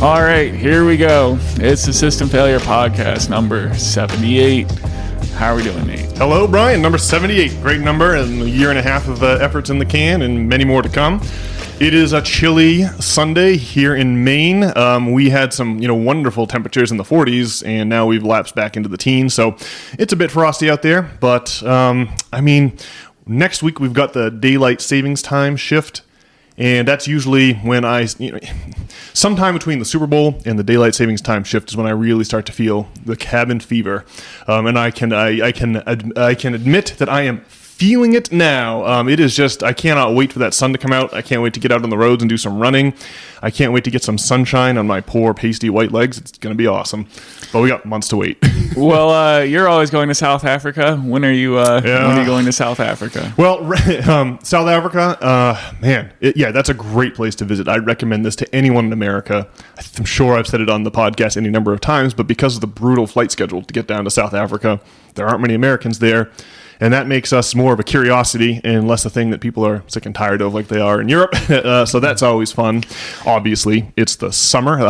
All right, here we go. It's the System Failure Podcast, number 78. How are we doing, Nate? Hello, Brian. Number 78. Great number, and a year and a half of efforts in the can, and many more to come. It is a chilly Sunday here in Maine. We had some, wonderful temperatures in the 40s, and now we've lapsed back into the teens. So it's a bit frosty out there, but next week we've got the daylight savings time shift. And that's usually when sometime between the Super Bowl and the daylight savings time shift is when I really start to feel the cabin fever, and I can admit that I am feeling it now. It is just, I cannot wait for that sun to come out. I can't wait to get out on the roads and do some running. I can't wait to get some sunshine on my poor pasty white legs. It's going to be awesome. But we got months to wait. Well, you're always going to South Africa. When are you going to South Africa? Well, South Africa, that's a great place to visit. I'd recommend this to anyone in America. I'm sure I've said it on the podcast any number of times, but because of the brutal flight schedule to get down to South Africa, there aren't many Americans there. And that makes us more of a curiosity and less a thing that people are sick and tired of like they are in Europe. So that's always fun. Obviously, it's the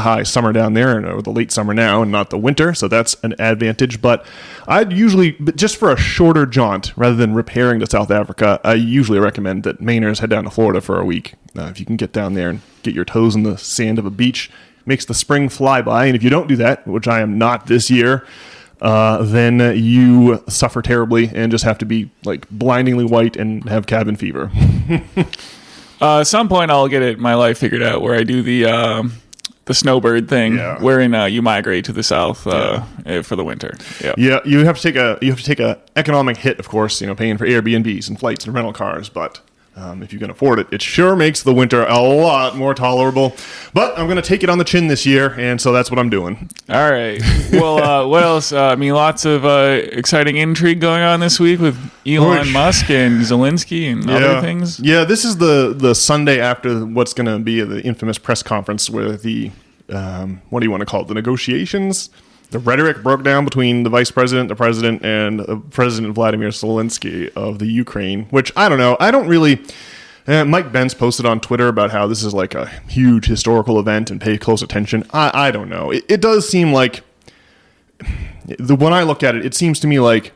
high summer down there, or the late summer now, and not the winter. So that's an advantage. But I'd usually, just for a shorter jaunt, rather than repairing to South Africa, I usually recommend that Mainers head down to Florida for a week. If you can get down there and get your toes in the sand of a beach, makes the spring fly by. And if you don't do that, which I am not this year, then you suffer terribly and just have to be like blindingly white and have cabin fever. At some point, I'll get my life figured out where I do the snowbird thing, wherein you migrate to the south for the winter. Yeah, you have to take a economic hit, of course. Paying for Airbnbs and flights and rental cars, but. If you can afford it, it sure makes the winter a lot more tolerable. But I'm going to take it on the chin this year, and so that's what I'm doing. All right. Well, what else? Lots of exciting intrigue going on this week with Elon Musk and Zelenskyy and other things. Yeah, this is the Sunday after what's going to be the infamous press conference where the, what do you want to call it, the negotiations? The rhetoric broke down between the vice president, the president, and President Vladimir Zelenskyy of the Ukraine, which I don't know. I don't really... Mike Benz posted on Twitter about how this is like a huge historical event and pay close attention. I don't know. It does seem like... When I look at it, it seems to me like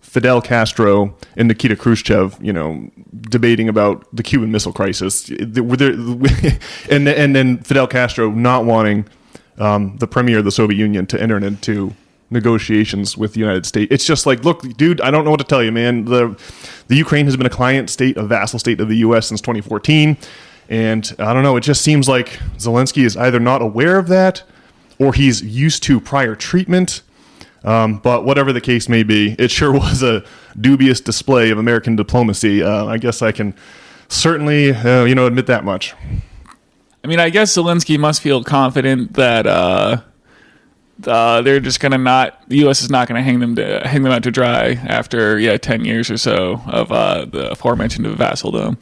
Fidel Castro and Nikita Khrushchev, debating about the Cuban Missile Crisis. And then Fidel Castro not wanting... the premier of the Soviet Union to enter into negotiations with the United States. It's just like, look, dude, I don't know what to tell you, man. The Ukraine has been a client state, a vassal state of the U.S. since 2014. And I don't know, it just seems like Zelenskyy is either not aware of that or he's used to prior treatment. But whatever the case may be, it sure was a dubious display of American diplomacy. I guess I can certainly, admit that much. I guess Zelenskyy must feel confident that they're just gonna the U.S. is not gonna hang them out to dry after 10 years or so of the aforementioned vassaldom.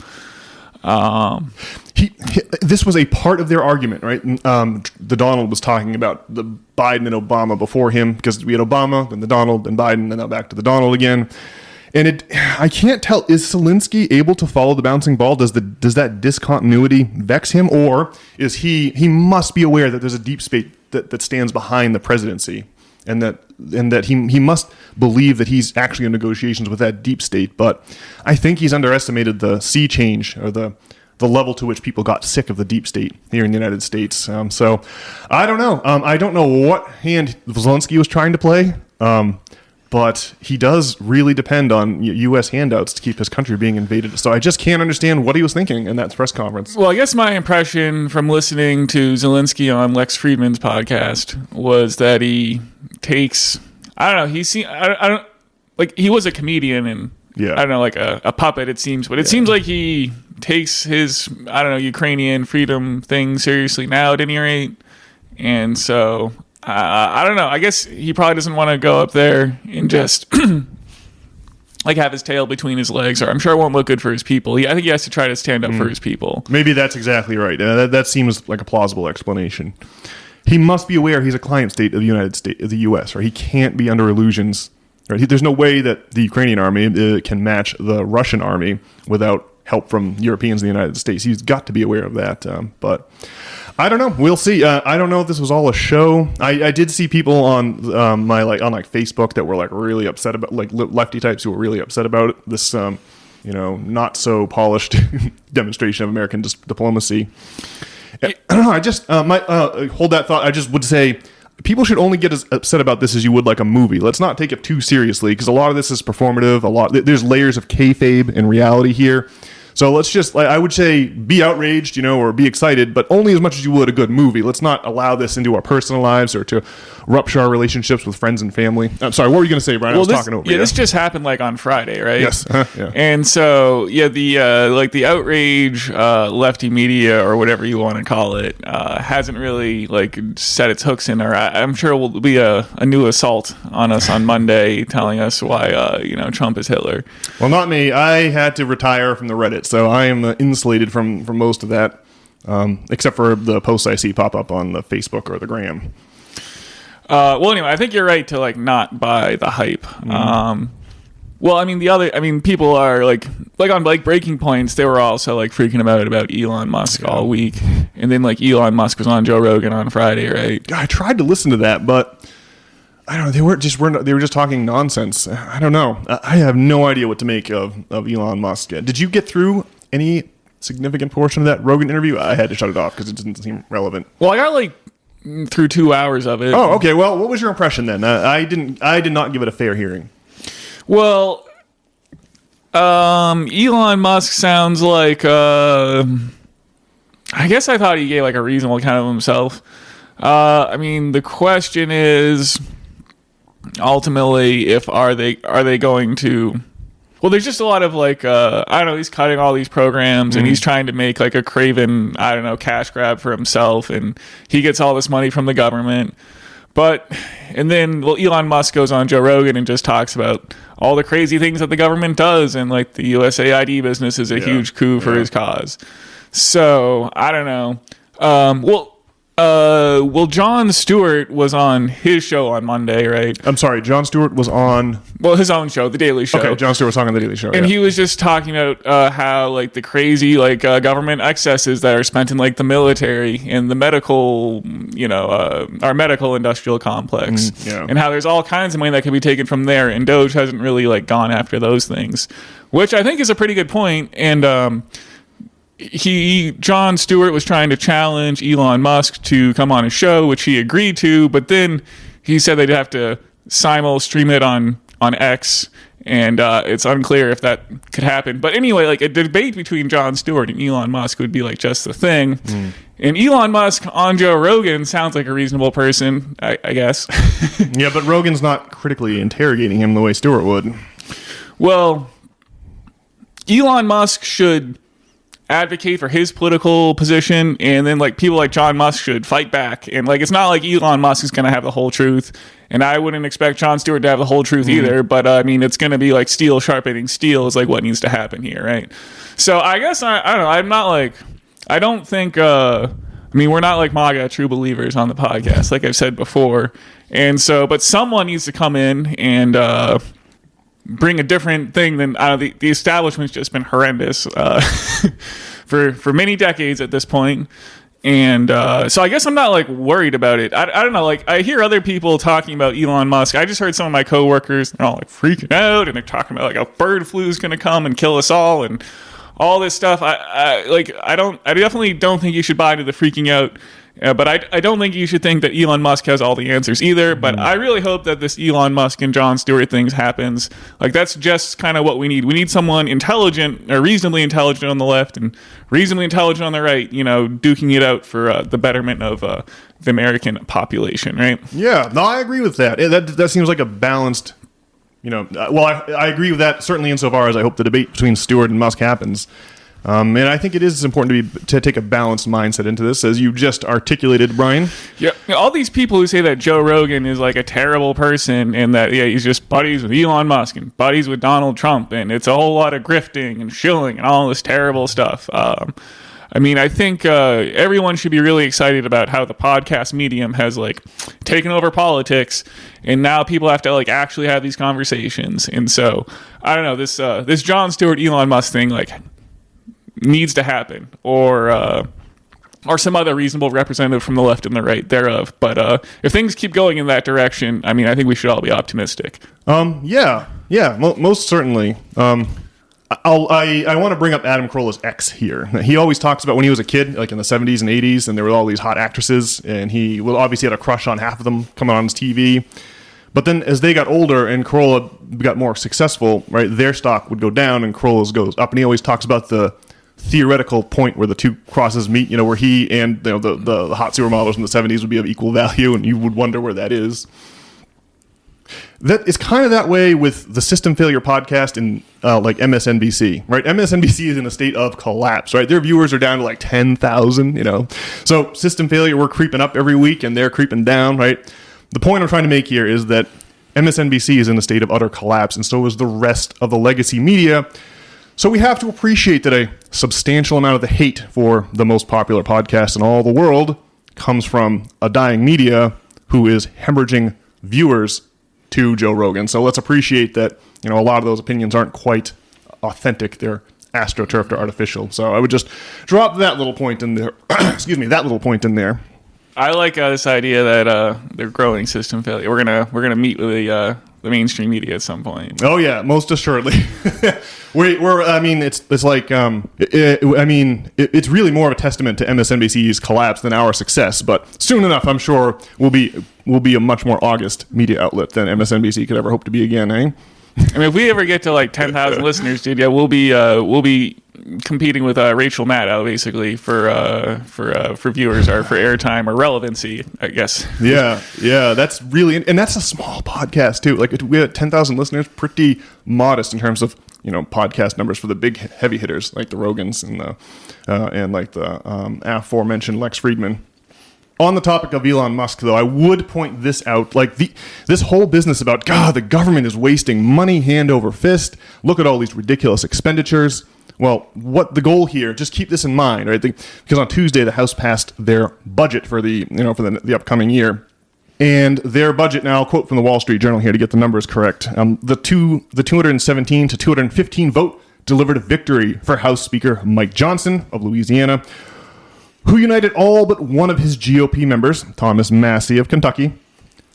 This was a part of their argument, right? The Donald was talking about the Biden and Obama before him, because we had Obama, then the Donald, then Biden, and now back to the Donald again. And I can't tell, is Zelenskyy able to follow the bouncing ball? Does that discontinuity vex him? Or is he must be aware that there's a deep state that stands behind the presidency, and that he must believe that he's actually in negotiations with that deep state. But I think he's underestimated the sea change, or the level to which people got sick of the deep state here in the United States. So I don't know. I don't know what hand Zelenskyy was trying to play. But he does really depend on U.S. handouts to keep his country being invaded. So I just can't understand what he was thinking in that press conference. Well, I guess my impression from listening to Zelenskyy on Lex Friedman's podcast was that he takes... I don't know. He was a comedian and I don't know, like a puppet, it seems. But it seems like he takes his, Ukrainian freedom thing seriously now at any rate. And so... I don't know. I guess he probably doesn't want to go up there and just have his tail between his legs. Or I'm sure it won't look good for his people. I think he has to try to stand up for his people. Maybe that's exactly right. That seems like a plausible explanation. He must be aware he's a client state of the United States, of the U.S. Right? He can't be under illusions. Right? There's no way that the Ukrainian army can match the Russian army without help from Europeans in the United States. He's got to be aware of that. But I don't know. We'll see. I don't know if this was all a show. I did see people on Facebook that were like really upset about, like lefty types who were really upset about it. This not so polished demonstration of American diplomacy. I don't know. I just might hold that thought. I just would say people should only get as upset about this as you would like a movie. Let's not take it too seriously, because a lot of this is performative. There's layers of kayfabe and reality here. So let's just, I would say, be outraged, or be excited, but only as much as you would a good movie. Let's not allow this into our personal lives or to rupture our relationships with friends and family. I'm sorry, what were you going to say, Brian? Well, I was talking over you. This just happened like on Friday, right? Yes. Yeah. And so, the outrage lefty media, or whatever you want to call it, hasn't really set its hooks in there. I'm sure it will be a new assault on us on Monday, telling us why Trump is Hitler. Well, not me. I had to retire from the Reddit, so I am insulated from most of that, except for the posts I see pop up on the Facebook or the Gram. Well, anyway, I think you're right to not buy the hype. People are on Breaking Points. They were also freaking about Elon Musk all week, and then Elon Musk was on Joe Rogan on Friday, right? I tried to listen to that, but I don't know. They were just talking nonsense. I don't know. I have no idea what to make of Elon Musk. Did you get through any significant portion of that Rogan interview? I had to shut it off because it didn't seem relevant. Well, I got through 2 hours of it. Oh, okay. Well, what was your impression then? I did not give it a fair hearing. Well, Elon Musk sounds like I guess I thought he gave a reasonable account of himself. The question is ultimately are they going to. Well, there's just a lot of I don't know, he's cutting all these programs and he's trying to make a craven, I don't know, cash grab for himself, and he gets all this money from the government. And then Elon Musk goes on Joe Rogan and just talks about all the crazy things that the government does, and the USAID business is a huge coup for his cause. So I don't know. Jon Stewart was on his show on Monday, right? I'm sorry, Jon Stewart was on... Well, his own show, The Daily Show. Okay, Jon Stewart was talking on The Daily Show, and he was just talking about how, the crazy, government excesses that are spent in, the military and the medical, our medical industrial complex. And how there's all kinds of money that can be taken from there, and DOGE hasn't really, gone after those things, which I think is a pretty good point. And, Jon Stewart was trying to challenge Elon Musk to come on his show, which he agreed to, but then he said they'd have to stream it on X, and it's unclear if that could happen. But anyway, a debate between Jon Stewart and Elon Musk would be just the thing. And Elon Musk on Joe Rogan sounds like a reasonable person, I guess. Yeah, but Rogan's not critically interrogating him the way Stewart would. Well, Elon Musk should advocate for his political position, and then people like John Musk should fight back. And it's not like Elon Musk is going to have the whole truth, and I wouldn't expect Jon Stewart to have the whole truth either, but it's going to be steel sharpening steel is what needs to happen here, right? So I guess I don't know, I'm not I don't think we're not MAGA true believers on the podcast, like I've said before, and so but someone needs to come in and bring a different thing than the establishment's just been horrendous for many decades at this point. And so I guess I'm not worried about it. I don't know, I hear other people talking about Elon Musk. I just heard some of my coworkers, they're all freaking out, and they're talking about a bird flu is going to come and kill us all and all this stuff. I definitely don't think you should buy into the freaking out. But I don't think you should think that Elon Musk has all the answers either. But I really hope that this Elon Musk and Jon Stewart things happens. That's just kind of what we need. We need someone intelligent, or reasonably intelligent on the left and reasonably intelligent on the right, duking it out for the betterment of the American population, right? Yeah, no, I agree with that. That seems like a balanced, I agree with that certainly insofar as I hope the debate between Stewart and Musk happens. And I think it is important to take a balanced mindset into this, as you just articulated, Brian. Yeah, all these people who say that Joe Rogan is a terrible person, and that he's just buddies with Elon Musk and buddies with Donald Trump, and it's a whole lot of grifting and shilling and all this terrible stuff. I think everyone should be really excited about how the podcast medium has taken over politics, and now people have to actually have these conversations. And so I don't know, this Jon Stewart Elon Musk thing needs to happen, or some other reasonable representative from the left and the right thereof. But if things keep going in that direction, I mean, I think we should all be optimistic. Most certainly. I want to bring up Adam Carolla's ex here. He always talks about when he was a kid, like in the 70s and 80s, and there were all these hot actresses, and he obviously had a crush on half of them coming on his TV. But then as they got older and Carolla got more successful, right, their stock would go down and Carolla's goes up. And he always talks about the theoretical point where the two crosses meet, where he and the hot supermodels in the 70s would be of equal value, and you would wonder where that is. That is kind of that way with the System Failure podcast and like MSNBC, right? MSNBC is in a state of collapse, right? Their viewers are down to like 10,000, So System Failure, we're creeping up every week and they're creeping down, right? The point I'm trying to make here is that MSNBC is in a state of utter collapse, and so is the rest of the legacy media. So we have to appreciate that a substantial amount of the hate for the most popular podcast in all the world comes from a dying media who is hemorrhaging viewers to Joe Rogan. So let's appreciate that, a lot of those opinions aren't quite authentic. They're astroturfed or artificial. So I would just drop that little point in there. Excuse me, that little point in there. I like this idea that they're growing System Failure. We're gonna meet with the mainstream media at some point. Oh yeah, most assuredly. It's like it's really more of a testament to MSNBC's collapse than our success. But soon enough, I'm sure we'll be a much more august media outlet than MSNBC could ever hope to be again, eh? I mean, if we ever get to like 10,000 listeners, dude, yeah, we'll be competing with Rachel Maddow basically for viewers or for airtime or relevancy, I guess. Yeah, that's really, and that's a small podcast too. Like we had 10,000 listeners, pretty modest in terms of podcast numbers for the big heavy hitters like the Rogans and the aforementioned Lex Friedman. On the topic of Elon Musk, though, I would point this out. Like this whole business about, God, the government is wasting money hand over fist. Look at all these ridiculous expenditures. Well, what the goal here, just keep this in mind, right? Because on Tuesday, the House passed their budget for the upcoming year. And their budget now, quote from the Wall Street Journal here to get the numbers correct, the 217 to 215 vote delivered a victory for House Speaker Mike Johnson of Louisiana, who united all but one of his GOP members, Thomas Massie of Kentucky,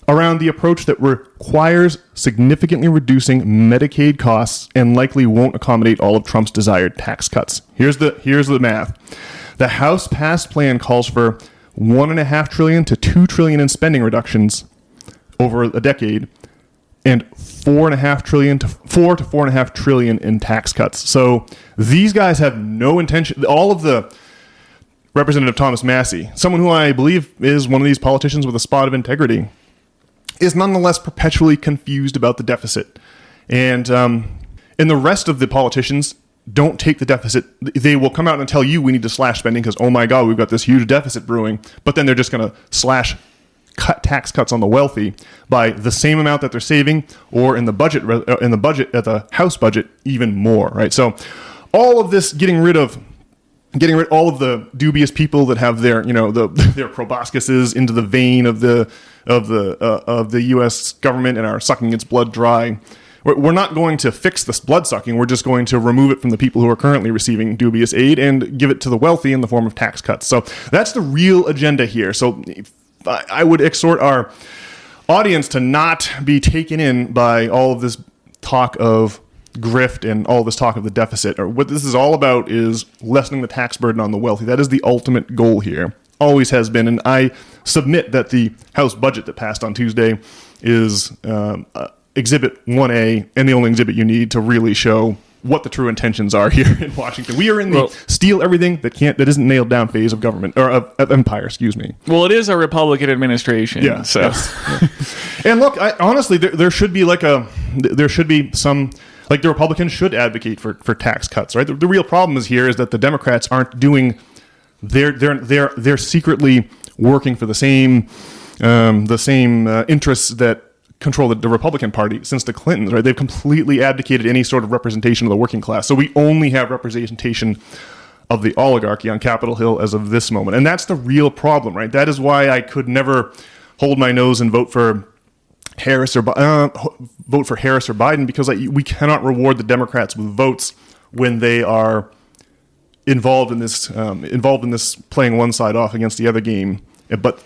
around the approach that requires significantly reducing Medicaid costs and likely won't accommodate all of Trump's desired tax cuts. Here's the math. The House passed plan calls for $1.5 trillion to $2 trillion in spending reductions over a decade, and $4.5 trillion to $4.5 trillion in tax cuts. So these guys have no intention. All of the Representative Thomas Massie, someone who I believe is one of these politicians with a spot of integrity, is nonetheless perpetually confused about the deficit. And the rest of the politicians don't take the deficit. They will come out and tell you we need to slash spending because, oh my God, we've got this huge deficit brewing. But then they're just going to cut tax cuts on the wealthy by the same amount that they're saving, or in the budget at the House budget, even more, right? So all of this getting rid all of the dubious people that have their their proboscises into the vein of the U.S. government and are sucking its blood dry. We're not going to fix this blood sucking. We're just going to remove it from the people who are currently receiving dubious aid and give it to the wealthy in the form of tax cuts. So that's the real agenda here. So I would exhort our audience to not be taken in by all of this talk of grift and all this talk of the deficit. Or what this is all about is lessening the tax burden on the wealthy. That is the ultimate goal here. Always has been. And I submit that the House budget that passed on Tuesday is Exhibit 1A and the only exhibit you need to really show what the true intentions are here in Washington. We are in the steal everything that isn't nailed down phase of government, or of empire, excuse me. Well, it is a Republican administration. Yeah. So. Yes. And look, honestly, there should be some, like the Republicans should advocate for tax cuts, right? The real problem is that the Democrats aren't doing, they're secretly working for the same interests that control the Republican Party since the Clintons, right? They've completely abdicated any sort of representation of the working class. So we only have representation of the oligarchy on Capitol Hill as of this moment. And that's the real problem, right? That is why I could never hold my nose and vote for Harris or Biden, because we cannot reward the Democrats with votes when they are involved in this playing one side off against the other game, but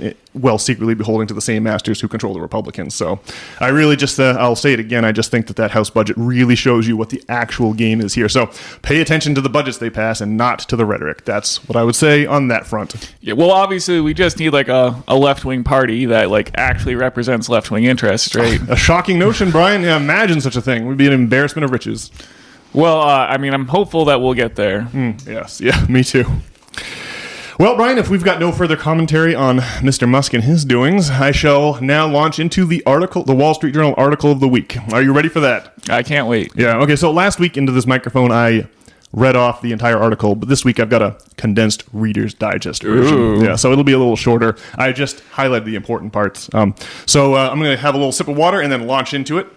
secretly beholding to the same masters who control the Republicans. So I really just, I'll say it again, I just think that House budget really shows you what the actual game is here. So pay attention to the budgets they pass and not to the rhetoric. That's what I would say on that front. Yeah, well, obviously, we just need like a left-wing party that like actually represents left-wing interests, right? A shocking notion, Brian. Yeah, imagine such a thing. It would be an embarrassment of riches. Well, I mean, I'm hopeful that we'll get there. Yes, yeah, me too. Well, Brian, if we've got no further commentary on Mr. Musk and his doings, I shall now launch into the Wall Street Journal article of the week. Are you ready for that? I can't wait. Yeah, okay, so last week into this microphone, I read off the entire article, but this week I've got a condensed Reader's Digest version. Ooh. Yeah, so it'll be a little shorter. I just highlighted the important parts. So I'm going to have a little sip of water and then launch into it.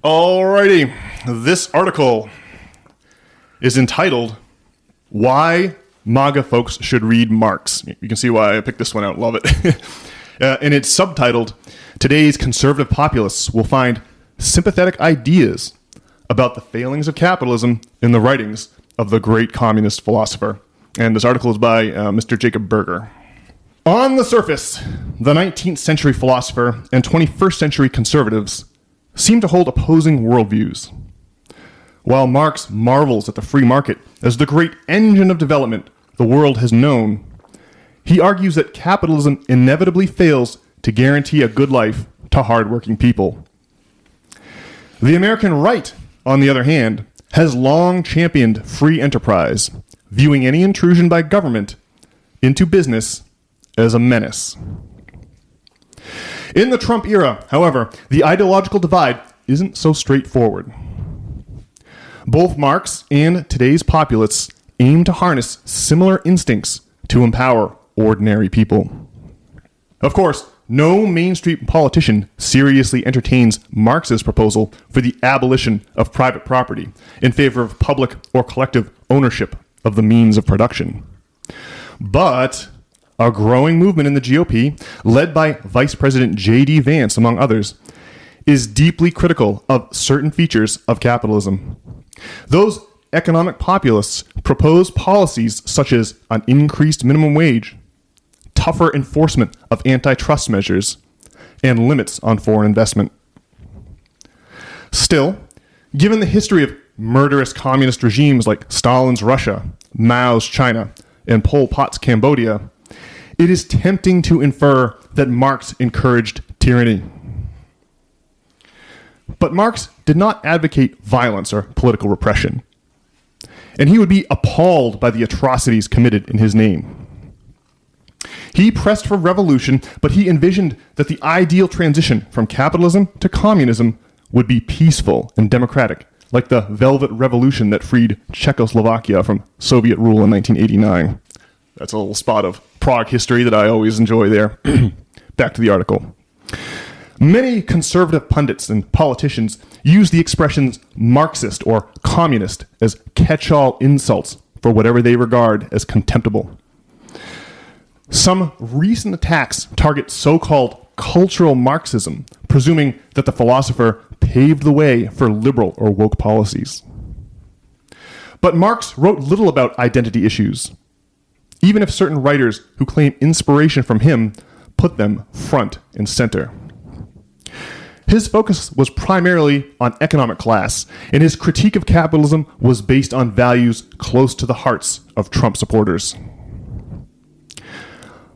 Alrighty, this article is entitled, Why MAGA Folks Should Read Marx. You can see why I picked this one out. Love it. And it's subtitled, Today's Conservative Populists Will Find Sympathetic Ideas About the Failings of Capitalism in the Writings of the Great Communist Philosopher. And this article is by Mr. Jacob Berger. On the surface, the 19th century philosopher and 21st century conservatives seem to hold opposing worldviews. While Marx marvels at the free market as the great engine of development the world has known, he argues that capitalism inevitably fails to guarantee a good life to hardworking people. The American right, on the other hand, has long championed free enterprise, viewing any intrusion by government into business as a menace. In the Trump era, however, the ideological divide isn't so straightforward. Both Marx and today's populists aim to harness similar instincts to empower ordinary people. Of course, no mainstream politician seriously entertains Marx's proposal for the abolition of private property in favor of public or collective ownership of the means of production. But a growing movement in the GOP, led by Vice President J.D. Vance, among others, is deeply critical of certain features of capitalism. Those economic populists propose policies such as an increased minimum wage, tougher enforcement of antitrust measures, and limits on foreign investment. Still, given the history of murderous communist regimes like Stalin's Russia, Mao's China, and Pol Pot's Cambodia, it is tempting to infer that Marx encouraged tyranny. But Marx did not advocate violence or political repression, and he would be appalled by the atrocities committed in his name. He pressed for revolution, but he envisioned that the ideal transition from capitalism to communism would be peaceful and democratic, like the Velvet Revolution that freed Czechoslovakia from Soviet rule in 1989. That's a little spot of Prague history that I always enjoy there. Back to the article. Many conservative pundits and politicians use the expressions Marxist or communist as catch-all insults for whatever they regard as contemptible. Some recent attacks target so-called cultural Marxism, presuming that the philosopher paved the way for liberal or woke policies. But Marx wrote little about identity issues, even if certain writers who claim inspiration from him put them front and center. His focus was primarily on economic class, and his critique of capitalism was based on values close to the hearts of Trump supporters.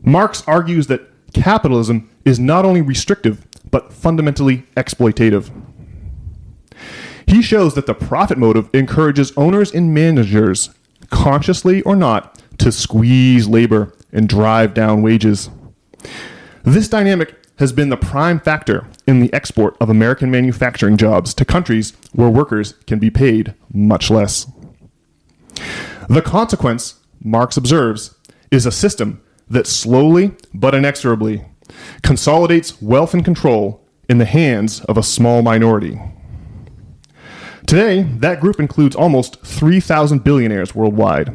Marx argues that capitalism is not only restrictive, but fundamentally exploitative. He shows that the profit motive encourages owners and managers, consciously or not, to squeeze labor and drive down wages. This dynamic has been the prime factor in the export of American manufacturing jobs to countries where workers can be paid much less. The consequence, Marx observes, is a system that slowly but inexorably consolidates wealth and control in the hands of a small minority. Today, that group includes almost 3,000 billionaires worldwide.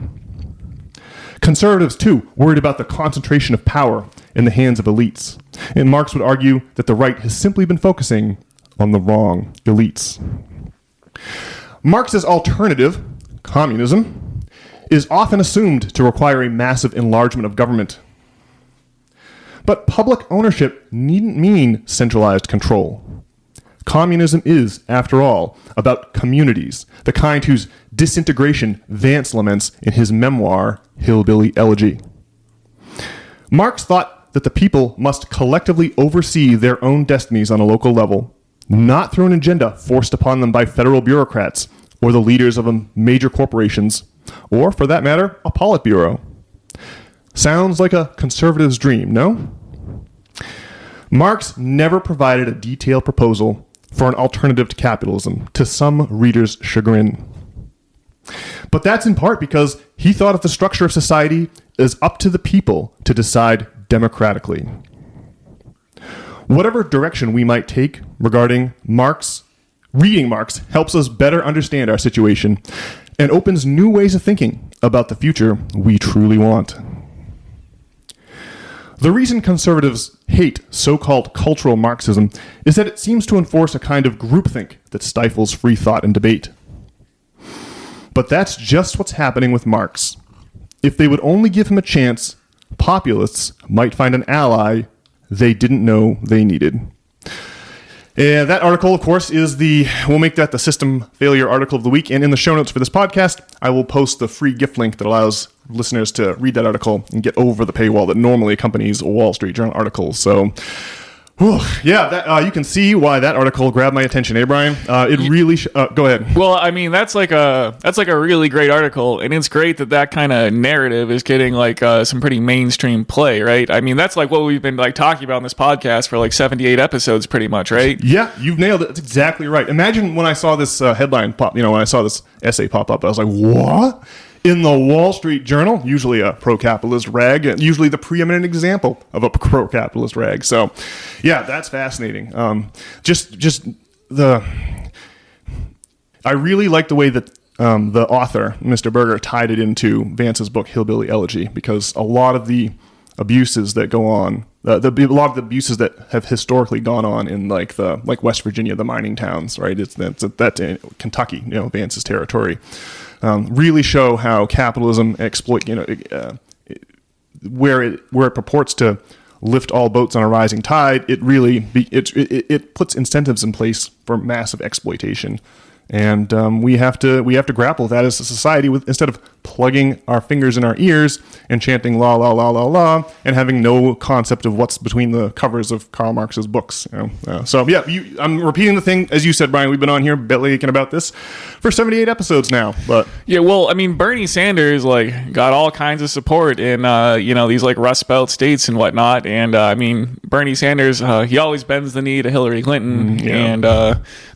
Conservatives, too, worried about the concentration of power in the hands of elites. And Marx would argue that the right has simply been focusing on the wrong elites. Marx's alternative, communism, is often assumed to require a massive enlargement of government. But public ownership needn't mean centralized control. Communism is, after all, about communities, the kind whose disintegration Vance laments in his memoir, Hillbilly Elegy. Marx thought that the people must collectively oversee their own destinies on a local level, not through an agenda forced upon them by federal bureaucrats or the leaders of major corporations, or, for that matter, a Politburo. Sounds like a conservative's dream, no? Marx never provided a detailed proposal for an alternative to capitalism, to some readers' chagrin. But that's in part because he thought of the structure of society as up to the people to decide democratically. Whatever direction we might take regarding Marx, reading Marx helps us better understand our situation and opens new ways of thinking about the future we truly want. The reason conservatives hate so-called cultural Marxism is that it seems to enforce a kind of groupthink that stifles free thought and debate. But that's just what's happening with Marx. If they would only give him a chance, populists might find an ally they didn't know they needed. And that article, of course, we'll make that the system failure article of the week. And in the show notes for this podcast, I will post the free gift link that allows listeners to read that article and get over the paywall that normally accompanies a Wall Street Journal article. So, you can see why that article grabbed my attention, Brian? It really go ahead. Well, I mean, that's like a really great article, and it's great that kind of narrative is getting like some pretty mainstream play, right? I mean, that's like what we've been like talking about in this podcast for like 78 episodes, pretty much, right? Yeah, you've nailed it. That's exactly right. Imagine when I saw this headline pop, when I saw this essay pop up, I was like, what? In the Wall Street Journal, usually a pro-capitalist rag, usually the preeminent example of a pro-capitalist rag. So, yeah, that's fascinating. I really like the way that the author, Mr. Berger, tied it into Vance's book, Hillbilly Elegy, because a lot of the abuses that go on, a lot of the abuses that have historically gone on in like West Virginia, the mining towns, right? That's in Kentucky, Vance's territory. Really show how capitalism exploit, where it purports to lift all boats on a rising tide, it puts incentives in place for massive exploitation, and we have to grapple with that as a society instead of plugging our fingers in our ears and chanting la la la la la and having no concept of what's between the covers of Karl Marx's books. I'm repeating the thing as you said, Brian. We've been on here belly-aching about this for 78 episodes now. But yeah, well, I mean, Bernie Sanders like got all kinds of support in these like Rust Belt states and whatnot, and I mean, Bernie Sanders he always bends the knee to Hillary Clinton, and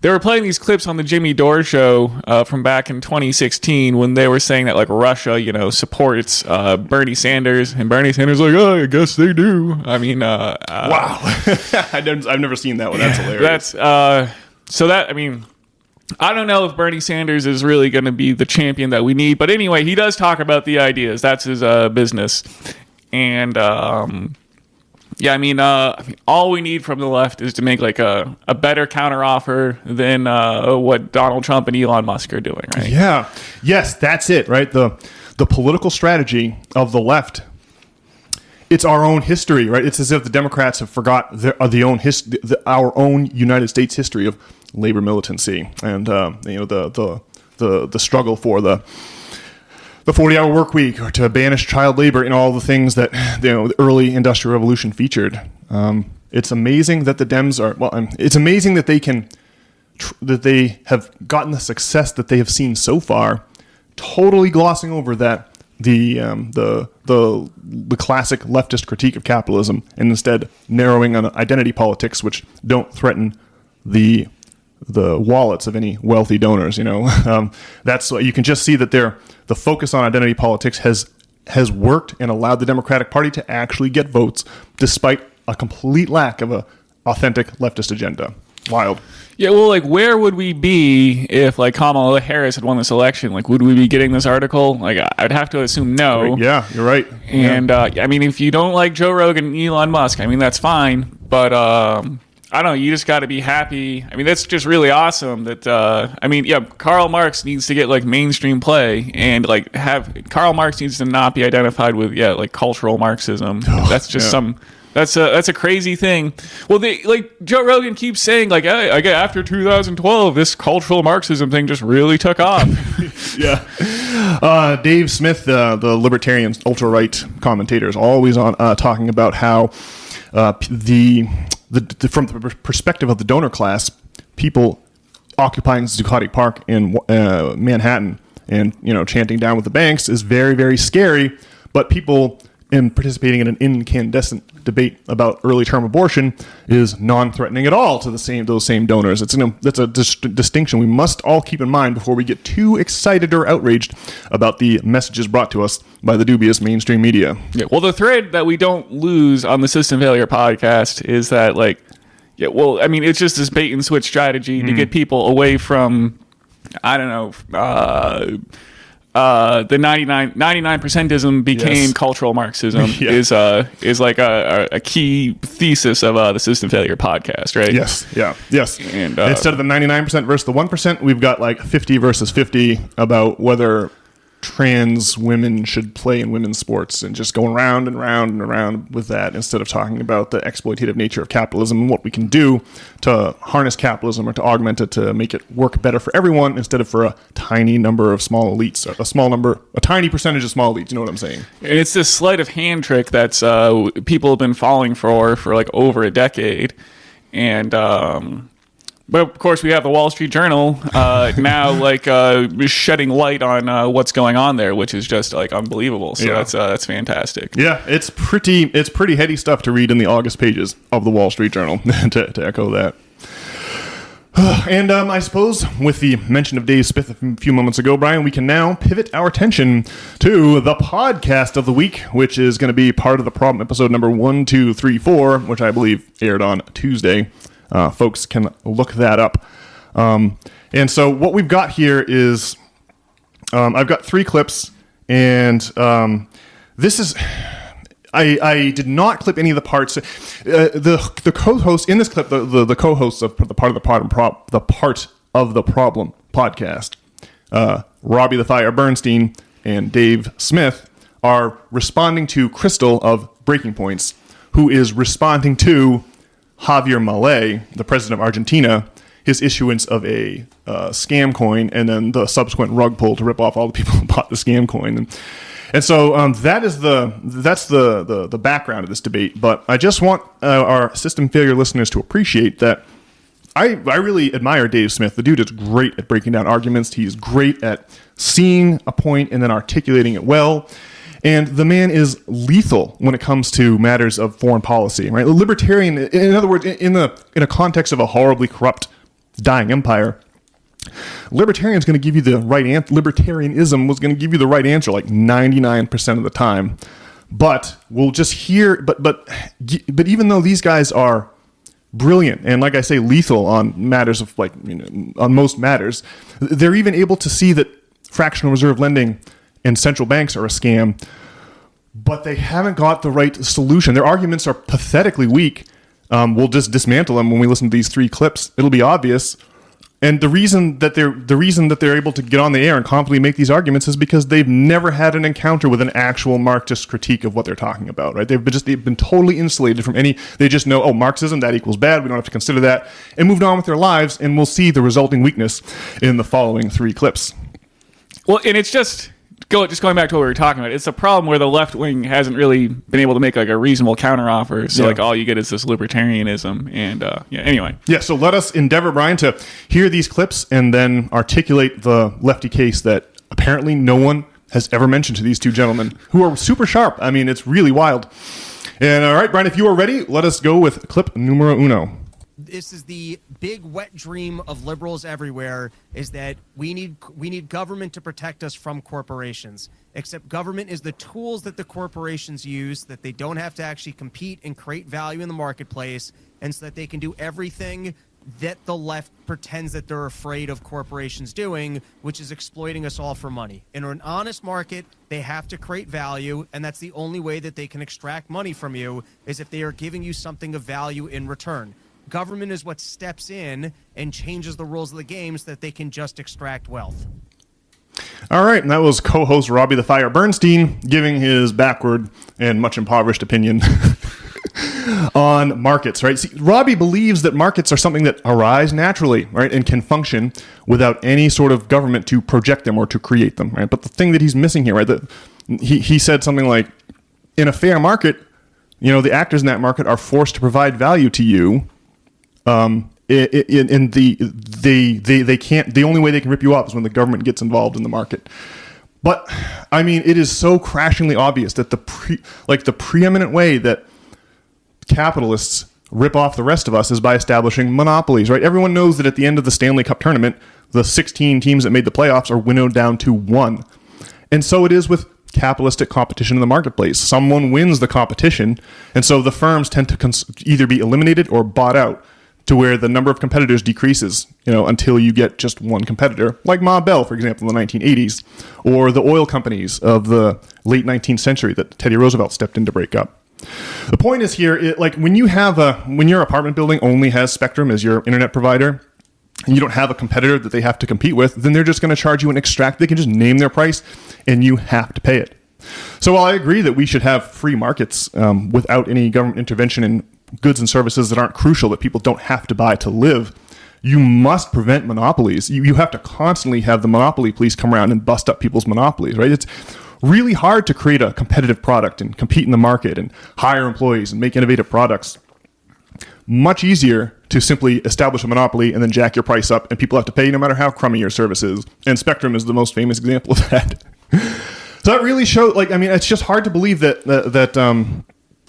they were playing these clips on the Jimmy Dore show from back in 2016 when they were saying that like Russia, supports Bernie Sanders, and Bernie Sanders like, oh, I guess they do. I mean, wow, I've never seen that one. That's hilarious. I mean, I don't know if Bernie Sanders is really going to be the champion that we need, but anyway, he does talk about the ideas. That's his business, and I mean, all we need from the left is to make like a better counteroffer than what Donald Trump and Elon Musk are doing, right? Yeah. Yes, that's it, right? The political strategy of the left, it's our own history, right? It's as if the Democrats have forgot our own United States history of labor militancy and the struggle for the 40-hour work week, or to banish child labor, and all the things that the early Industrial Revolution featured. It's amazing that the Dems are. Well, it's amazing that that they have gotten the success that they have seen so far, totally glossing over that the classic leftist critique of capitalism, and instead narrowing on identity politics, which don't threaten the wallets of any wealthy donors. That's you can just see that the focus on identity politics has worked and allowed the Democratic Party to actually get votes despite a complete lack of a authentic leftist agenda. Wild. Yeah, well, like, where would we be if, like, Kamala Harris had won this election? Like, would we be getting this article? Like, I'd have to assume no. Yeah, you're right. And, I mean, if you don't like Joe Rogan and Elon Musk, I mean, that's fine. But, I don't know, you just got to be happy. I mean, that's just really awesome that, Karl Marx needs to get like mainstream play, and like Karl Marx needs to not be identified with, like cultural Marxism. That's just that's a crazy thing. Well, Joe Rogan keeps saying like, I get after 2012, this cultural Marxism thing just really took off. Yeah. Dave Smith, the Libertarian ultra-right commentator, is always on talking about how from the perspective of the donor class, people occupying Zuccotti Park in Manhattan and chanting down with the banks is very, very scary. But people participating in an incandescent debate about early term abortion is non-threatening at all to those same donors. That's a distinction we must all keep in mind before we get too excited or outraged about the messages brought to us by the dubious mainstream media. Yeah, well, the thread that we don't lose on the System Failure podcast is that it's just this bait and switch strategy to get people away from, the 99%ism became cultural Marxism is like a key thesis of the System Failure podcast, right? Yes. And instead of the 99% versus the 1%, we've got like 50 versus 50 about whether trans women should play in women's sports, and just going round and round and around with that, instead of talking about the exploitative nature of capitalism and what we can do to harness capitalism or to augment it to make it work better for everyone, instead of for a tiny number of small elites, a tiny percentage of small elites. You know what I'm saying? And it's this sleight of hand trick that's people have been falling for like over a decade. And but of course, we have the Wall Street Journal now, shedding light on what's going on there, which is just like unbelievable. So that's fantastic. Yeah, it's pretty heady stuff to read in the August pages of the Wall Street Journal. to echo that. And I suppose with the mention of Dave Smith a few moments ago, Brian, we can now pivot our attention to the podcast of the week, which is going to be part of the problem episode number 1234, which I believe aired on Tuesday. Folks can look that up. And so what we've got here is I've got 3 clips, and this is... I did not clip any of the parts. The co-host in this clip, the co-hosts of the part of the problem podcast, Robbie the Fire Bernstein and Dave Smith, are responding to Crystal of Breaking Points, who is responding to Javier Milei, the president of Argentina, his issuance of a scam coin, and then the subsequent rug pull to rip off all the people who bought the scam coin. And so that's the background of this debate. But I just want our System Failure listeners to appreciate that I really admire Dave Smith. The dude is great at breaking down arguments. He's great at seeing a point and then articulating it well. And the man is lethal when it comes to matters of foreign policy, right? Libertarian, in other words, in a context of a horribly corrupt, dying empire, Libertarian's going to give you the right answer. Libertarianism was going to give you the right answer like 99% of the time. But we'll just hear. But even though these guys are brilliant and, like I say, lethal on matters of on most matters, they're even able to see that fractional reserve lending and central banks are a scam. But they haven't got the right solution. Their arguments are pathetically weak. We'll just dismantle them when we listen to these 3 clips. It'll be obvious. And the reason that they're able to get on the air and confidently make these arguments is because they've never had an encounter with an actual Marxist critique of what they're talking about, right? They've been totally insulated from any. They just know, Marxism, that equals bad. We don't have to consider that, and moved on with their lives. And we'll see the resulting weakness in the following 3 clips. Well, and it's just going back to what we were talking about. It's a problem where the left wing hasn't really been able to make like a reasonable counteroffer. So all you get is this libertarianism. And anyway. Yeah. So let us endeavor, Brian, to hear these clips and then articulate the lefty case that apparently no one has ever mentioned to these 2 gentlemen who are super sharp. I mean, it's really wild. And all right, Brian, if you are ready, let us go with clip numero 1. This is the big wet dream of liberals everywhere, is that we need government to protect us from corporations. Except government is the tools that the corporations use, that they don't have to actually compete and create value in the marketplace, and so that they can do everything that the left pretends that they're afraid of corporations doing, which is exploiting us all for money. In an honest market, they have to create value, and that's the only way that they can extract money from you, is if they are giving you something of value in return. Government is what steps in and changes the rules of the game so that they can just extract wealth. All right, and that was co-host Robbie the Fire Bernstein giving his backward and much impoverished opinion on markets, right? See, Robbie believes that markets are something that arise naturally, right, and can function without any sort of government to project them or to create them, right? But the thing that he's missing here, right, that he said something like, in a fair market, the actors in that market are forced to provide value to you. They can't. The only way they can rip you off is when the government gets involved in the market. But I mean, it is so crashingly obvious that the preeminent way that capitalists rip off the rest of us is by establishing monopolies, right? Everyone knows that at the end of the Stanley Cup tournament, the 16 teams that made the playoffs are winnowed down to one. And so it is with capitalistic competition in the marketplace. Someone wins the competition, and so the firms tend to either be eliminated or bought out to where the number of competitors decreases, until you get just one competitor, like Ma Bell, for example, in the 1980s, or the oil companies of the late 19th century that Teddy Roosevelt stepped in to break up. The point is here, when your apartment building only has Spectrum as your internet provider, and you don't have a competitor that they have to compete with, then they're just going to charge you an extract. They can just name their price, and you have to pay it. So while I agree that we should have free markets without any government intervention in goods and services that aren't crucial, that people don't have to buy to live, you must prevent monopolies. You have to constantly have the monopoly police come around and bust up people's monopolies, right? It's really hard to create a competitive product and compete in the market and hire employees and make innovative products. Much easier to simply establish a monopoly and then jack your price up, and people have to pay no matter how crummy your service is. And Spectrum is the most famous example of that. So that really showed, it's just hard to believe that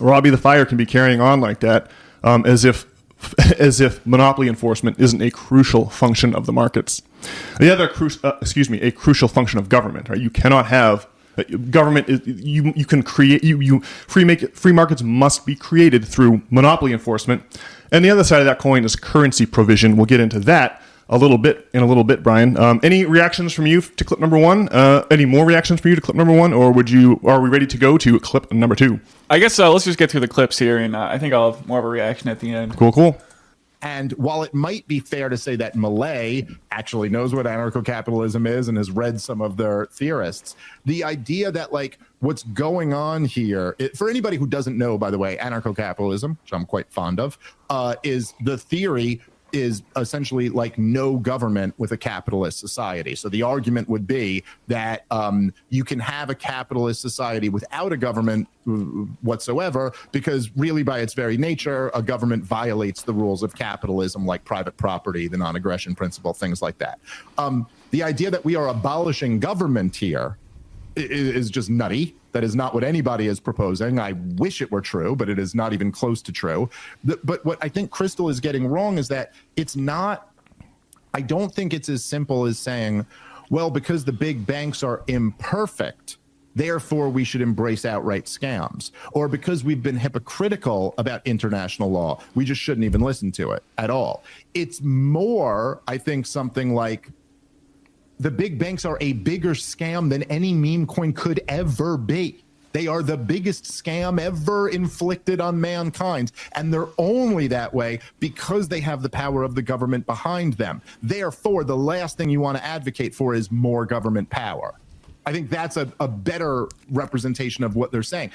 Robbie the Fire can be carrying on like that, as if monopoly enforcement isn't a crucial function of the markets. The other a crucial function of government, right? You cannot have government. You can create free markets must be created through monopoly enforcement. And the other side of that coin is currency provision. We'll get into that in a little bit, Brian. Any reactions from you to clip number one? Any more reactions from you to clip number one, or are we ready to go to clip number two? I guess let's just get through the clips here, and I think I'll have more of a reaction at the end. Cool. And while it might be fair to say that Millet actually knows what anarcho-capitalism is and has read some of their theorists, the idea that what's going on here, for anybody who doesn't know, by the way, anarcho-capitalism, which I'm quite fond of, is the theory is essentially no government with a capitalist society. So the argument would be that you can have a capitalist society without a government whatsoever, because really by its very nature, a government violates the rules of capitalism, like private property, the non-aggression principle, things like that. The idea that we are abolishing government here is just nutty. That is not what anybody is proposing. I wish it were true, but it is not even close to true. But what I think Crystal is getting wrong is that I don't think it's as simple as saying, well, because the big banks are imperfect, therefore we should embrace outright scams. Or because we've been hypocritical about international law, we just shouldn't even listen to it at all. It's more, I think, something like, the big banks are a bigger scam than any meme coin could ever be. They are the biggest scam ever inflicted on mankind, and they're only that way because they have the power of the government behind them. Therefore, the last thing you want to advocate for is more government power. I think that's a better representation of what they're saying.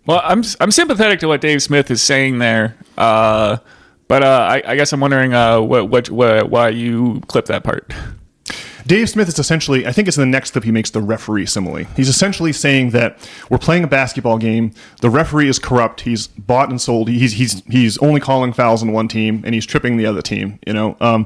Well, I'm sympathetic to what Dave Smith is saying there, but I guess I'm wondering why you clipped that part. Dave Smith is essentially, I think it's in the next clip he makes the referee simile. He's essentially saying that we're playing a basketball game. The referee is corrupt. He's bought and sold. He's only calling fouls on one team and he's tripping the other team. And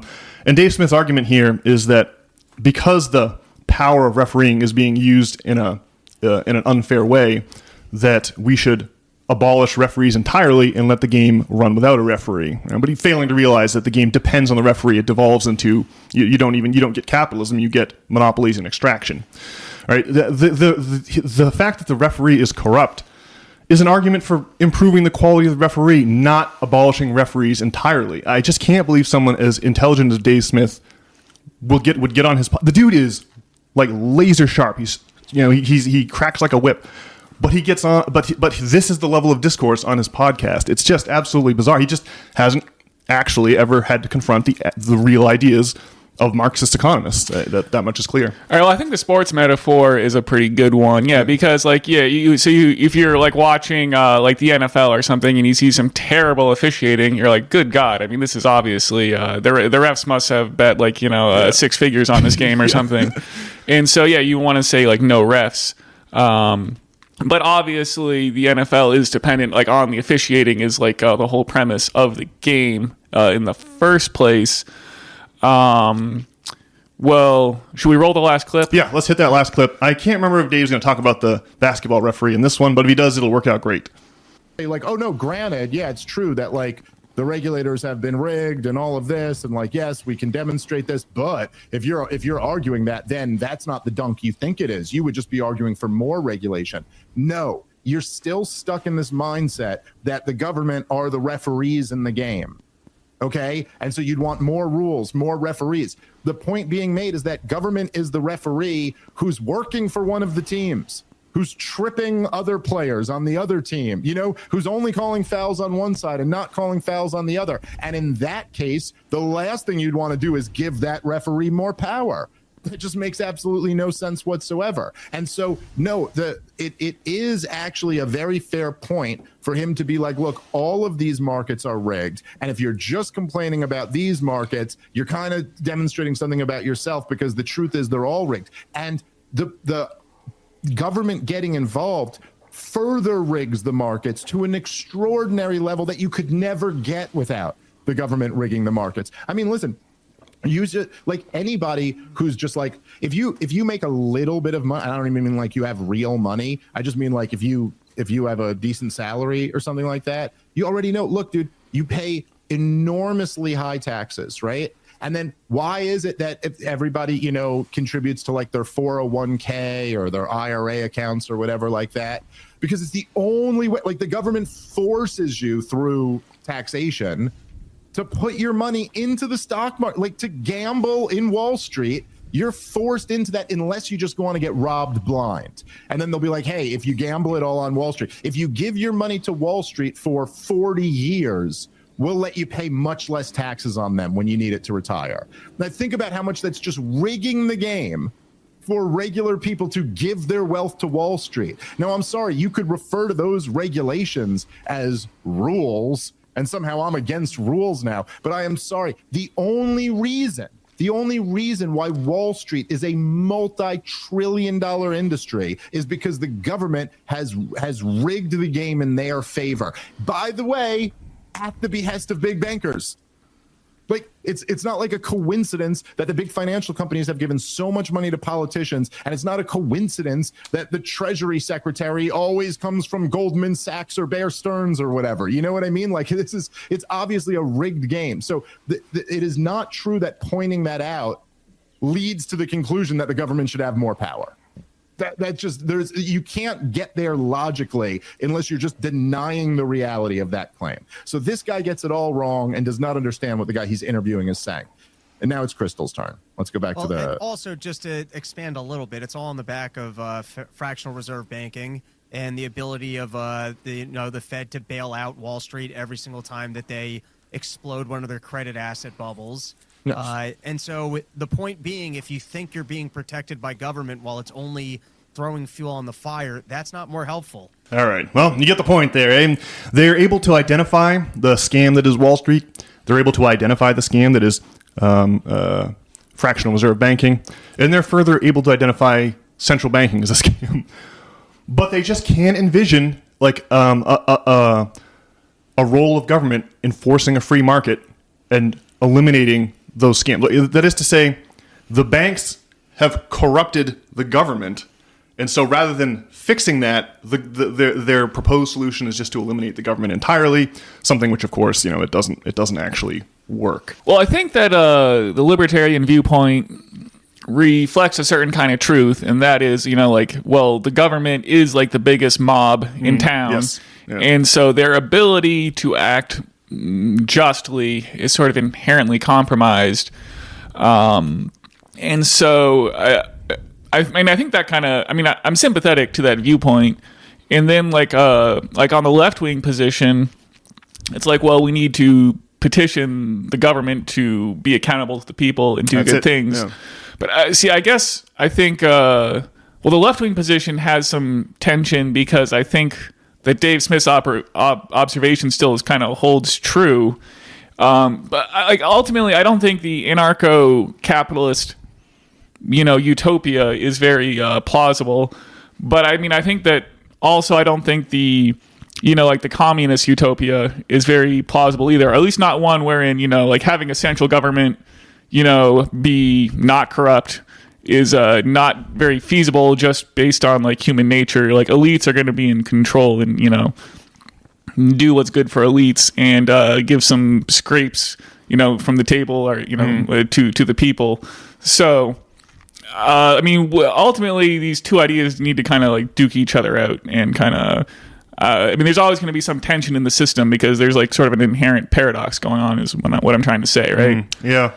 Dave Smith's argument here is that because the power of refereeing is being used in an unfair way, that we should abolish referees entirely and let the game run without a referee. But he's failing to realize that the game depends on the referee. It devolves into you don't get capitalism, you get monopolies and extraction. Right? The fact that the referee is corrupt is an argument for improving the quality of the referee, not abolishing referees entirely. I just can't believe someone as intelligent as Dave Smith would get on his. The dude is laser sharp. He cracks like a whip. But he gets on. But this is the level of discourse on his podcast. It's just absolutely bizarre. He just hasn't actually ever had to confront the real ideas of Marxist economists. That much is clear. All right. Well, I think the sports metaphor is a pretty good one. Yeah, because if you're like watching like the NFL or something and you see some terrible officiating, you're like, good God. I mean, this is obviously the refs must have bet like 6 figures on this game or something. And so you want to say like no refs. But obviously the NFL is dependent like on the officiating is like the whole premise of the game in the first place. Well, should we roll the last clip? Yeah, let's hit that last clip. I can't remember if Dave's going to talk about the basketball referee in this one, but if he does, it'll work out great. Like, oh no, granted, yeah, it's true that like the regulators have been rigged and all of this, and like, yes, we can demonstrate this, but if you're arguing that, then that's not the dunk you think it is. You would just be arguing for more regulation. No, you're still stuck in this mindset that the government are the referees in the game. Okay. And so you'd want more rules, more referees. The point being made is that government is the referee who's working for one of the teams, who's tripping other players on the other team, who's only calling fouls on one side and not calling fouls on the other. And in that case, the last thing you'd want to do is give that referee more power. It just makes absolutely no sense whatsoever. And so, no, it is actually a very fair point for him to be like, look, all of these markets are rigged. And if you're just complaining about these markets, you're kind of demonstrating something about yourself, because the truth is they're all rigged. And the government getting involved further rigs the markets to an extraordinary level that you could never get without the government rigging the markets. I mean, listen, use it like anybody who's just like, if you make a little bit of money, I don't even mean like you have real money. I just mean like if you have a decent salary or something like that, you already know, look, dude, you pay enormously high taxes, right? And then why is it that if everybody, contributes to like their 401k or their IRA accounts or whatever like that? Because it's the only way, like the government forces you through taxation to put your money into the stock market, like to gamble in Wall Street. You're forced into that unless you just go on to get robbed blind. And then they'll be like, hey, if you gamble it all on Wall Street, if you give your money to Wall Street for 40 years, we'll let you pay much less taxes on them when you need it to retire. Now think about how much that's just rigging the game for regular people to give their wealth to Wall Street. Now, I'm sorry, you could refer to those regulations as rules, and somehow I'm against rules now, but I am sorry. The only reason why Wall Street is a multi-trillion-dollar industry is because the government has rigged the game in their favor. By the way, at the behest of big bankers. Like it's not like a coincidence that the big financial companies have given so much money to politicians, and it's not a coincidence that the Treasury Secretary always comes from Goldman Sachs or Bear Stearns or whatever. You know what I mean? Like it's obviously a rigged game. So it is not true that pointing that out leads to the conclusion that the government should have more power. That just you can't get there logically unless you're just denying the reality of that claim. So this guy gets it all wrong and does not understand what the guy he's interviewing is saying. And now it's Crystal's turn. Let's go back to the. And also, just to expand a little bit, it's all on the back of fractional reserve banking and the ability of the Fed to bail out Wall Street every single time that they explode one of their credit asset bubbles. Yes. And so the point being, if you think you're being protected by government while it's only throwing fuel on the fire, that's not more helpful. All right. Well, you get the point there. Eh? They're able to identify the scam that is Wall Street. They're able to identify the scam that is fractional reserve banking. And they're further able to identify central banking as a scam. But they just can't envision like a role of government enforcing a free market and eliminating those scams. That is to say, the banks have corrupted the government, and so rather than fixing that, their proposed solution is just to eliminate the government entirely. Something which, of course, it doesn't actually work. Well, I think that the libertarian viewpoint reflects a certain kind of truth, and that is, the government is like the biggest mob in town, yes. Yeah. And so their ability to act justly is sort of inherently compromised, and so I think that kind of I'm sympathetic to that viewpoint. And then like on the left wing position, it's like, well, we need to petition the government to be accountable to the people and do good things. Yeah. But I think the left-wing position has some tension because I think that Dave Smith's observation still is kind of holds true. But ultimately, I don't think the anarcho-capitalist, utopia is very plausible. But I think that also I don't think the the communist utopia is very plausible either, or at least not one wherein, having a central government, be not corrupt is not very feasible just based on human nature. Elites are going to be in control and, do what's good for elites and give some scrapes, from the table or, to the people. So, ultimately these two ideas need to kind of duke each other out and kind of, there's always going to be some tension in the system because there's sort of an inherent paradox going on is what I'm trying to say, right? Yeah.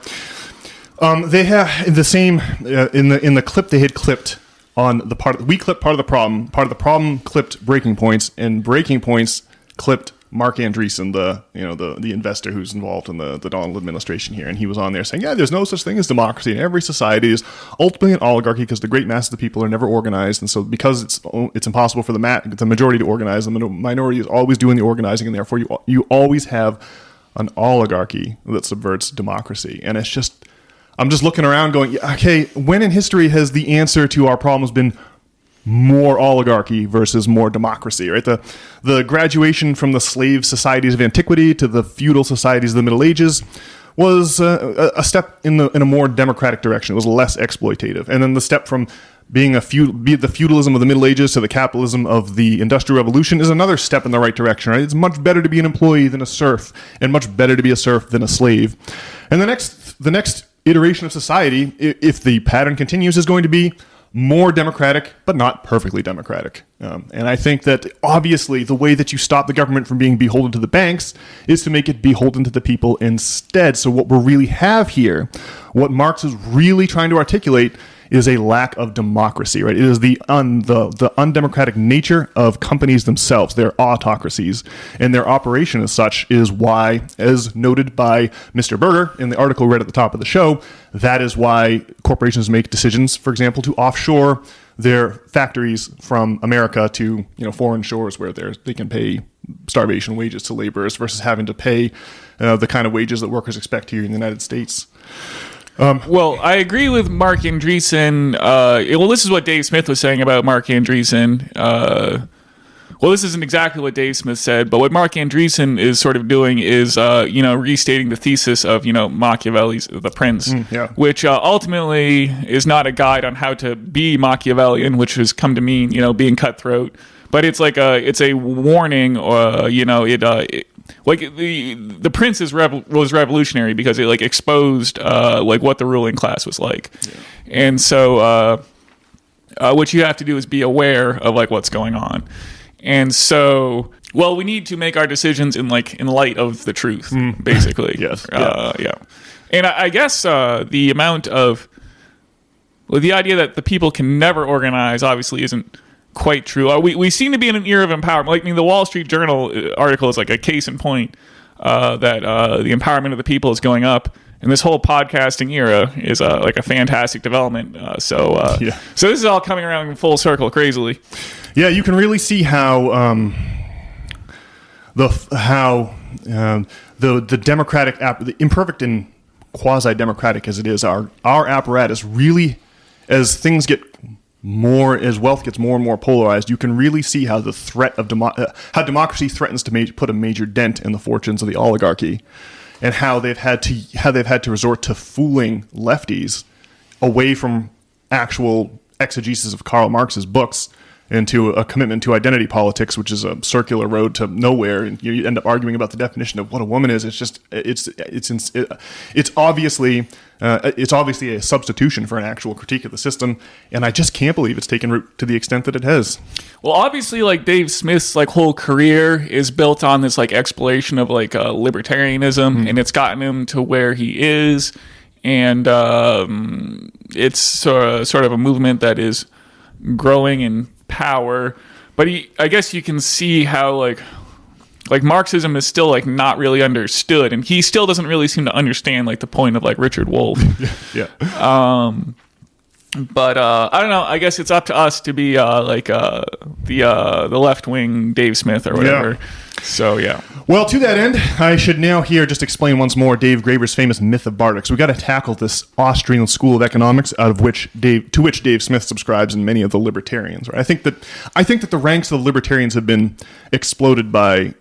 They have the same in the clip they had clipped on the we clipped part of the problem clipped Breaking Points, and Breaking Points clipped Mark Andreessen, the investor who's involved in the Donald administration here, and he was on there saying, yeah, there's no such thing as democracy, and every society is ultimately an oligarchy because the great mass of the people are never organized, and so because it's impossible for the majority to organize, the minority is always doing the organizing, and therefore you always have an oligarchy that subverts democracy. And it's just, I'm just looking around going, okay, when in history has the answer to our problems been more oligarchy versus more democracy, right? The graduation from the slave societies of antiquity to the feudal societies of the Middle Ages was a step in a more democratic direction. It was less exploitative. And then the step from being the feudalism of the Middle Ages to the capitalism of the Industrial Revolution is another step in the right direction, right? It's much better to be an employee than a serf, and much better to be a serf than a slave. And the next iteration of society, if the pattern continues, is going to be more democratic, but not perfectly democratic. And I think that obviously the way that you stop the government from being beholden to the banks is to make it beholden to the people instead. So what we really have here, what Marx is really trying to articulate, is a lack of democracy, right? It is the undemocratic nature of companies themselves. They're autocracies, and their operation as such is why, as noted by Mr. Berger in the article read at the top of the show, that is why corporations make decisions, for example, to offshore their factories from America to foreign shores where they can pay starvation wages to laborers versus having to pay the kind of wages that workers expect here in the United States. Well, I agree with Mark Andreessen. This is what Dave Smith was saying about Mark Andreessen. This isn't exactly what Dave Smith said, but what Mark Andreessen is sort of doing is, restating the thesis of, Machiavelli's The Prince, which ultimately is not a guide on how to be Machiavellian, which has come to mean, being cutthroat. But it's it's a warning, the Prince was revolutionary because it exposed what the ruling class was like, and so what you have to do is be aware of what's going on, and so we need to make our decisions in light of the truth, basically. Yes, and I guess the amount of the idea that the people can never organize obviously isn't quite true. We seem to be in an era of empowerment. The Wall Street Journal article is a case in point that the empowerment of the people is going up, and this whole podcasting era is a fantastic development. So this is all coming around in full circle, crazily. Yeah, you can really see how the democratic the imperfect and quasi-democratic as it is, our apparatus really, as things get as wealth gets more and more polarized, you can really see how the threat of how democracy threatens to put a major dent in the fortunes of the oligarchy, and how they've had to resort to fooling lefties away from actual exegesis of Karl Marx's books into a commitment to identity politics, which is a circular road to nowhere, and you end up arguing about the definition of what a woman is. It's just it's obviously a substitution for an actual critique of the system, and I just can't believe it's taken root to the extent that it has. Well, obviously, Dave Smith's whole career is built on this exploration of libertarianism, and it's gotten him to where he is, and it's sort of a movement that is growing in power. But I guess you can see how like Marxism is still like not really understood, and he still doesn't really seem to understand like the point of like Richard Wolff. Yeah. But I don't know. I guess it's up to us to be like the left wing Dave Smith or whatever. Yeah. So yeah. Well, to that end, I should now here just explain once more Dave Graeber's famous myth of barter. So we got to tackle this Austrian school of economics, to which Dave Smith subscribes, and many of the libertarians. Right? I think that the ranks of the libertarians have been exploded by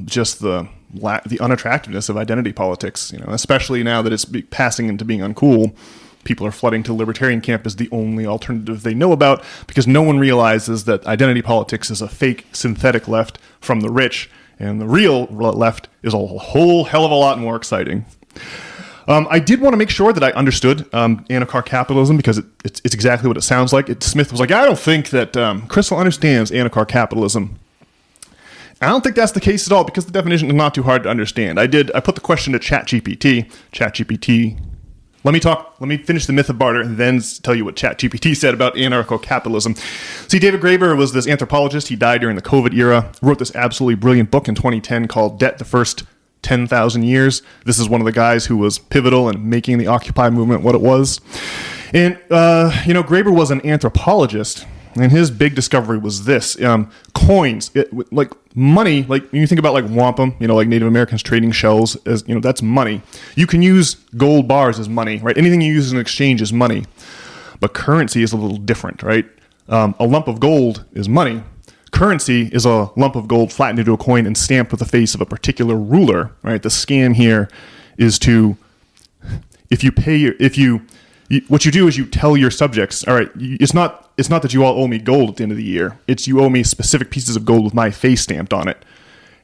just the unattractiveness of identity politics. Especially now that it's passing into being uncool. People are flooding to libertarian camp as the only alternative they know about, because no one realizes that identity politics is a fake synthetic left from the rich, and the real left is a whole hell of a lot more exciting. I did want to make sure that I understood anarcho-capitalism, because it's exactly what it sounds like. Smith was like, I don't think that Crystal understands anarcho-capitalism. I don't think that's the case at all, because the definition is not too hard to understand. I put the question to ChatGPT. Let me finish the myth of barter and then tell you what ChatGPT said about anarcho-capitalism. See, David Graeber was this anthropologist. He died during the COVID era, wrote this absolutely brilliant book in 2010 called Debt: The First 10,000 Years. This is one of the guys who was pivotal in making the Occupy movement what it was. And, Graeber was an anthropologist, and his big discovery was this. Coins, like money, like when you think about like wampum, like Native Americans trading shells, as that's money. You can use gold bars as money, right? Anything you use as an exchange is money. But currency is a little different, right? A lump of gold is money. Currency is a lump of gold flattened into a coin and stamped with the face of a particular ruler, right? The scam here is what you do is you tell your subjects, all right, it's not that you all owe me gold at the end of the year. It's you owe me specific pieces of gold with my face stamped on it.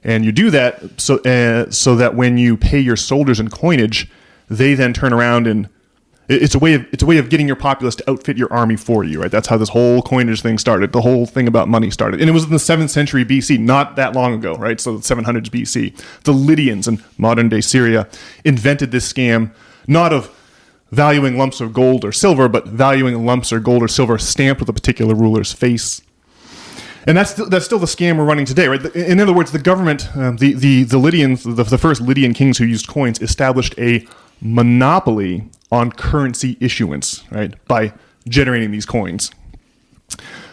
And you do that so that when you pay your soldiers in coinage, they then turn around and it's a way of getting your populace to outfit your army for you, right? That's how this whole coinage thing started. The whole thing about money started. And it was in the 7th century BC, not that long ago, right? So the 700s BC. The Lydians in modern-day Syria invented this scam, not of valuing lumps of gold or silver, but valuing lumps of gold or silver stamped with a particular ruler's face. And that's still the scam we're running today, right? In other words, the government, the Lydians, the first Lydian kings who used coins, established a monopoly on currency issuance, right? By generating these coins,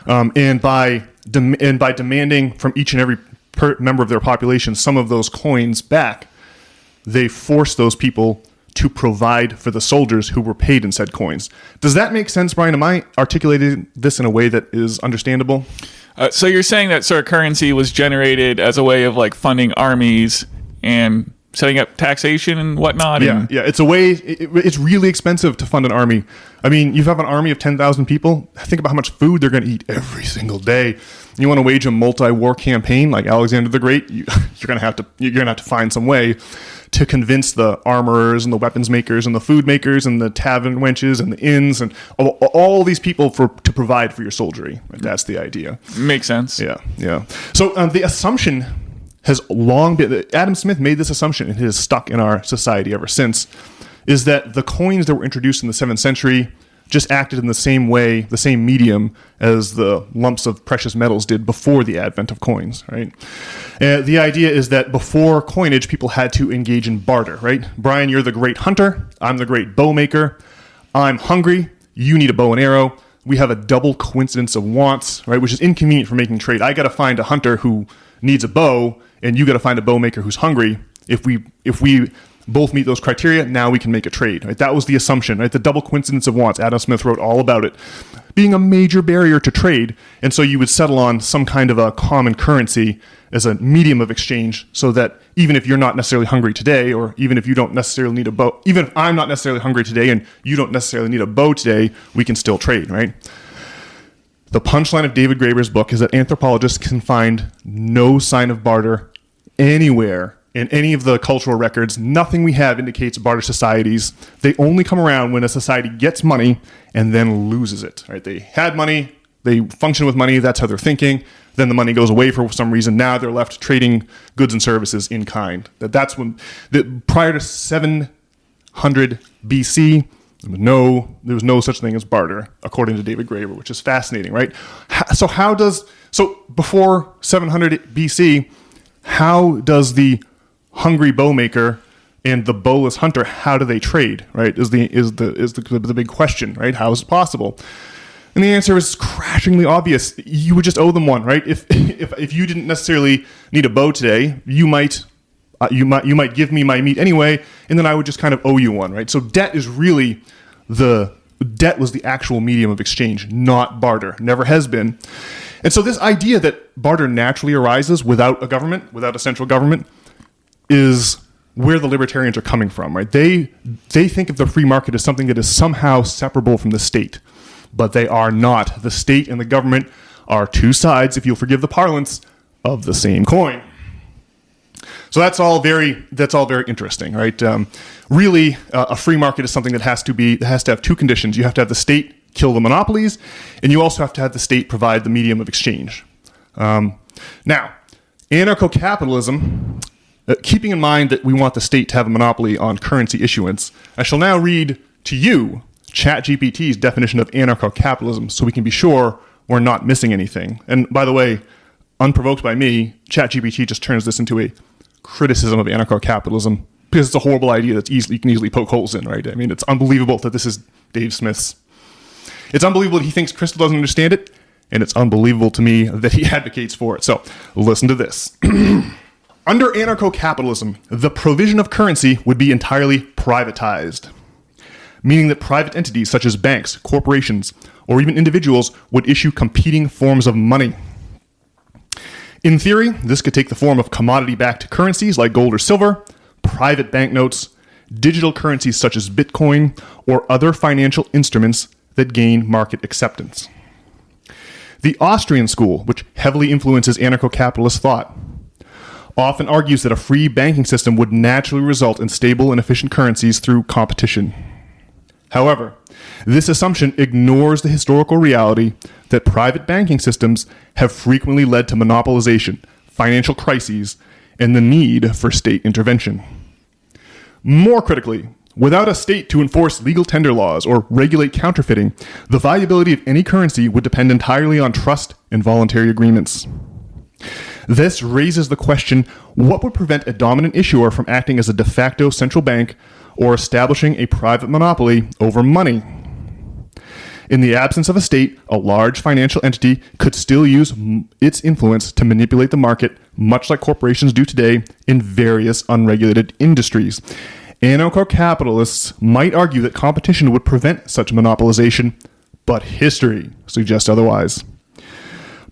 and by demanding from each and every member of their population some of those coins back, they forced those people to provide for the soldiers who were paid in said coins. Does that make sense, Brian? Am I articulating this in a way that is understandable? So you're saying that sort of currency was generated as a way of like funding armies and setting up taxation and whatnot? Yeah. It's a way. It's really expensive to fund an army. I mean, you have an army of 10,000 people. Think about how much food they're going to eat every single day. You want to wage a multi-war campaign like Alexander the Great? You're going to have to find some way to convince the armorers and the weapons makers and the food makers and the tavern wenches and the inns and all these people to provide for your soldiery. That's the idea. Makes sense. Yeah. So the assumption has long been, Adam Smith made this assumption, and it has stuck in our society ever since, is that the coins that were introduced in the 7th century just acted in the same way, the same medium as the lumps of precious metals did before the advent of coins, right? The idea is that before coinage, people had to engage in barter, right? Brian, you're the great hunter. I'm the great bow maker. I'm hungry. You need a bow and arrow. We have a double coincidence of wants, right? Which is inconvenient for making trade. I got to find a hunter who needs a bow, and you got to find a bow maker who's hungry. If we both meet those criteria, now we can make a trade, right? That was the assumption, right? The double coincidence of wants. Adam Smith wrote all about it being a major barrier to trade. And so you would settle on some kind of a common currency as a medium of exchange, so that even if you're not necessarily hungry today, or even if you don't necessarily need a bow, even if I'm not necessarily hungry today and you don't necessarily need a bow today, we can still trade, right? The punchline of David Graeber's book is that anthropologists can find no sign of barter anywhere in any of the cultural records. Nothing we have indicates barter societies. They only come around when a society gets money and then loses it. Right? They had money, they function with money, that's how they're thinking. Then the money goes away for some reason. Now they're left trading goods and services in kind. That's when, prior to 700 BC, there was no such thing as barter, according to David Graeber, which is fascinating, right? So before 700 BC, how does the hungry bow maker and the bowless hunter, how do they trade, right? Is the big question, right? How is it possible? And the answer is crashingly obvious. You would just owe them one, right? If you didn't necessarily need a bow today, you might give me my meat anyway, and then I would just kind of owe you one, right? So debt was the actual medium of exchange, not barter. Never has been. And so this idea that barter naturally arises without a government, without a central government, is where the libertarians are coming from, right? They think of the free market as something that is somehow separable from the state, but they are not. The state and the government are two sides, if you'll forgive the parlance, of the same coin. So that's all very interesting, right? Really, a free market is something that has to have two conditions. You have to have the state kill the monopolies, and you also have to have the state provide the medium of exchange. Now, anarcho-capitalism, keeping in mind that we want the state to have a monopoly on currency issuance, I shall now read to you ChatGPT's definition of anarcho-capitalism so we can be sure we're not missing anything. And by the way, unprovoked by me, ChatGPT just turns this into a criticism of anarcho-capitalism because it's a horrible idea that you can easily poke holes in, right? I mean, it's unbelievable that this is Dave Smith's. It's unbelievable that he thinks Crystal doesn't understand it, and it's unbelievable to me that he advocates for it. So listen to this. Under anarcho-capitalism, the provision of currency would be entirely privatized, meaning that private entities such as banks, corporations, or even individuals would issue competing forms of money. In theory, this could take the form of commodity-backed currencies like gold or silver, private banknotes, digital currencies such as Bitcoin, or other financial instruments that gain market acceptance. The Austrian school, which heavily influences anarcho-capitalist thought, often argues that a free banking system would naturally result in stable and efficient currencies through competition. However, this assumption ignores the historical reality that private banking systems have frequently led to monopolization, financial crises, and the need for state intervention. More critically, without a state to enforce legal tender laws or regulate counterfeiting, the viability of any currency would depend entirely on trust and voluntary agreements. This raises the question, what would prevent a dominant issuer from acting as a de facto central bank or establishing a private monopoly over money? In the absence of a state, a large financial entity could still use its influence to manipulate the market, much like corporations do today in various unregulated industries. Anarcho-capitalists might argue that competition would prevent such monopolization, but history suggests otherwise.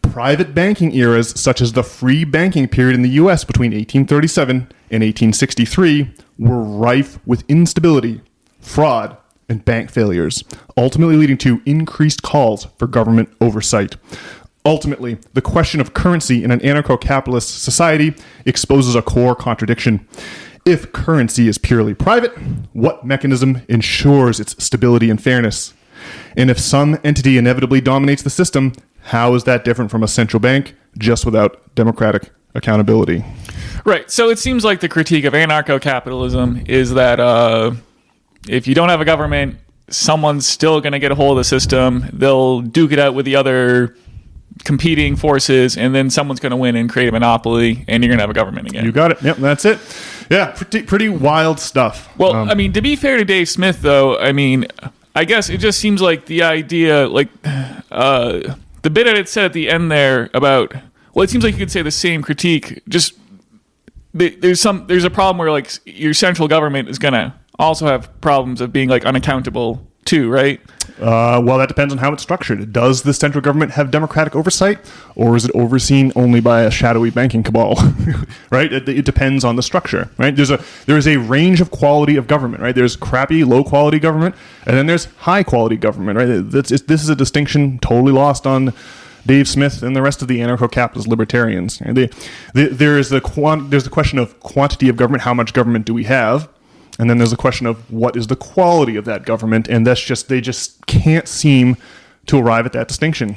Private banking eras, such as the free banking period in the U.S. between 1837 and 1863, were rife with instability, fraud, and bank failures, ultimately leading to increased calls for government oversight. Ultimately, the question of currency in an anarcho-capitalist society exposes a core contradiction. If currency is purely private, what mechanism ensures its stability and fairness? And if some entity inevitably dominates the system, how is that different from a central bank just without democratic accountability? Right. So it seems like the critique of anarcho-capitalism is that if you don't have a government, someone's still going to get a hold of the system. They'll duke it out with the other competing forces, and then someone's going to win and create a monopoly, and you're going to have a government again. You got it. Yep, that's it. Yeah, pretty wild stuff. Well, I mean, to be fair to Dave Smith, though, I mean, I guess it just seems like the idea, like the bit that it said at the end there about, well, it seems like you could say the same critique. Just there's a problem where like your central government is going to also have problems of being like unaccountable too, right? Well, that depends on how it's structured. Does the central government have democratic oversight, or is it overseen only by a shadowy banking cabal? Right? It depends on the structure. Right? There is a range of quality of government. Right? There's crappy, low quality government, and then there's high quality government. Right? This is a distinction totally lost on Dave Smith and the rest of the anarcho-capitalist libertarians. There's the question of quantity of government. How much government do we have? And then there's a question of what is the quality of that government, and they just can't seem to arrive at that distinction.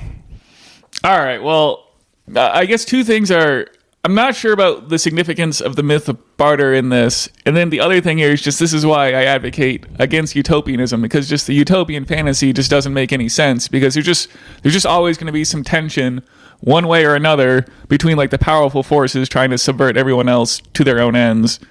All right. Well, I guess two things are, I'm not sure about the significance of the myth of barter in this, and then the other thing here is just this is why I advocate against utopianism, because just the utopian fantasy just doesn't make any sense, because there's just always going to be some tension one way or another between like the powerful forces trying to subvert everyone else to their own ends.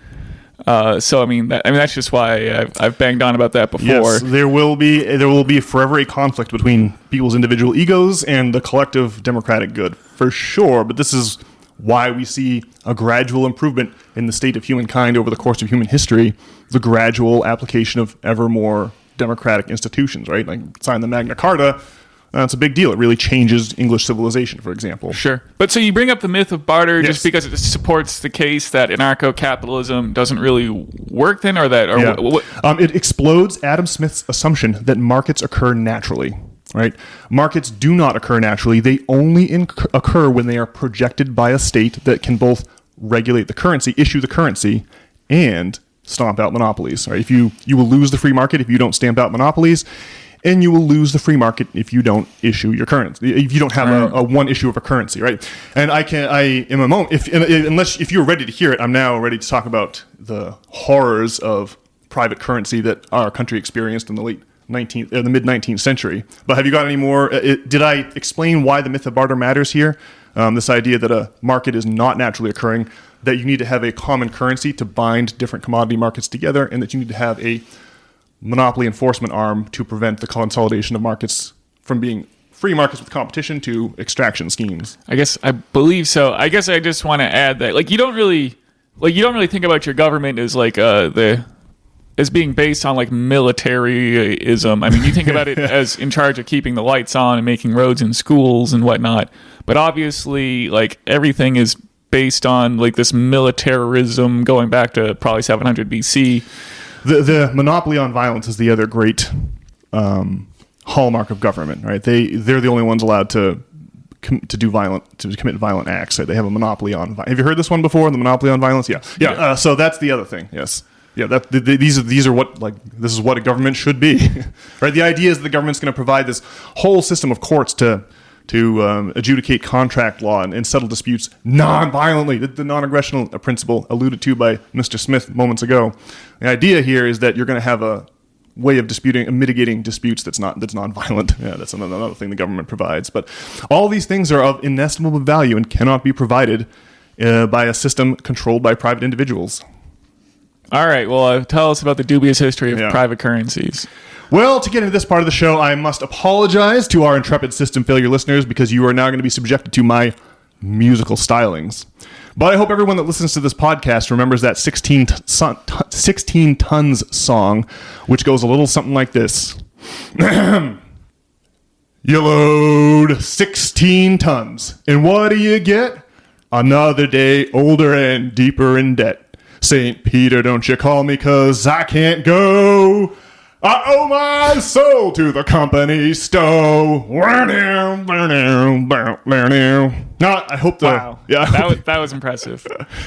So I mean that's just why I've banged on about that before. Yes, there will be forever a conflict between people's individual egos and the collective democratic good, for sure. But this is why we see a gradual improvement in the state of humankind over the course of human history, the gradual application of ever more democratic institutions, right? Like sign the Magna Carta. It's a big deal. It really changes English civilization, for example. Sure. But so you bring up the myth of barter Yes. just because it supports the case that anarcho-capitalism doesn't really work then, or that... Or Yeah. It explodes Adam Smith's assumption that markets occur naturally, right? Markets do not occur naturally. They only occur when they are projected by a state that can both regulate the currency, issue the currency, and stomp out monopolies. Right? If you will lose the free market if you don't stamp out monopolies, and you will lose the free market if you don't issue your currency. If you don't have a one issue of a currency, right? And if you're ready to hear it, I'm now ready to talk about the horrors of private currency that our country experienced in the mid 19th century. But have you got any more? Did I explain why the myth of barter matters here? This idea that a market is not naturally occurring, that you need to have a common currency to bind different commodity markets together, and that you need to have a monopoly enforcement arm to prevent the consolidation of markets from being free markets with competition to extraction schemes. I believe so. I guess I just want to add that you don't really think about your government as as being based on like militarism. I mean, you think about it as in charge of keeping the lights on and making roads and schools and whatnot. But obviously, like everything is based on like this militarism going back to probably 700 BC. The monopoly on violence is the other great hallmark of government, right? They're the only ones allowed to commit violent acts. Right? They have a monopoly on. Have you heard this one before? The monopoly on violence? Yeah. So that's the other thing. Yes. Yeah. This is what a government should be, right? The idea is that the government's going to provide this whole system of courts to adjudicate contract law and settle disputes non-violently, the non-aggression principle alluded to by Mr. Smith moments ago. The idea here is that you're going to have a way of disputing and mitigating disputes that's non-violent. Yeah, that's another thing the government provides. But all these things are of inestimable value and cannot be provided by a system controlled by private individuals. All right, well, tell us about the dubious history of private currencies. Well, to get into this part of the show, I must apologize to our intrepid system failure listeners because you are now going to be subjected to my musical stylings. But I hope everyone that listens to this podcast remembers that 16 Tons song, which goes a little something like this. You load 16 tons, and what do you get? Another day older and deeper in debt. St. Peter, don't you call me, 'cause I can't go. I owe my soul to the company store. I hope Wow. Yeah, that was impressive.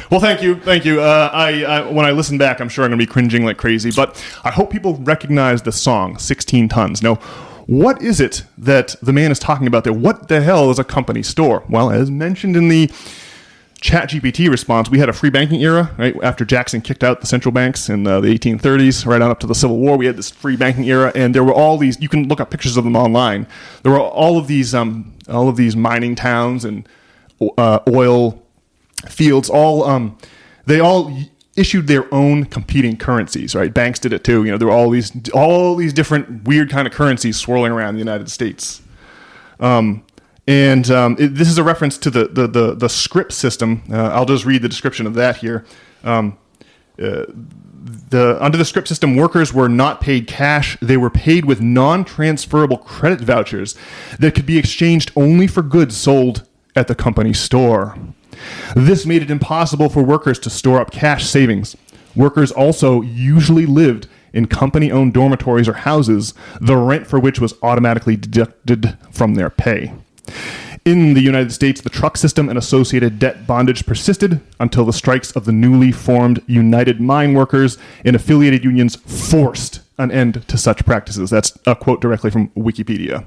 Well, thank you. I when I listen back, I'm sure I'm going to be cringing like crazy, but I hope people recognize the song 16 Tons. Now, what is it that the man is talking about there? What the hell is a company store? Well, as mentioned in the ChatGPT response, we had a free banking era, right? After Jackson kicked out the central banks in the 1830s, right on up to the Civil War, we had this free banking era, and there were all these. You can look up pictures of them online. There were all of these mining towns and oil fields. They all issued their own competing currencies, right? Banks did it too. You know, there were all these different weird kind of currencies swirling around the United States. This is a reference to the scrip system. I'll just read the description of that here. Under the scrip system, workers were not paid cash. They were paid with non-transferable credit vouchers that could be exchanged only for goods sold at the company store. This made it impossible for workers to store up cash savings. Workers also usually lived in company-owned dormitories or houses, the rent for which was automatically deducted from their pay. In the United States, the truck system and associated debt bondage persisted until the strikes of the newly formed United Mine Workers and affiliated unions forced an end to such practices. That's a quote directly from Wikipedia.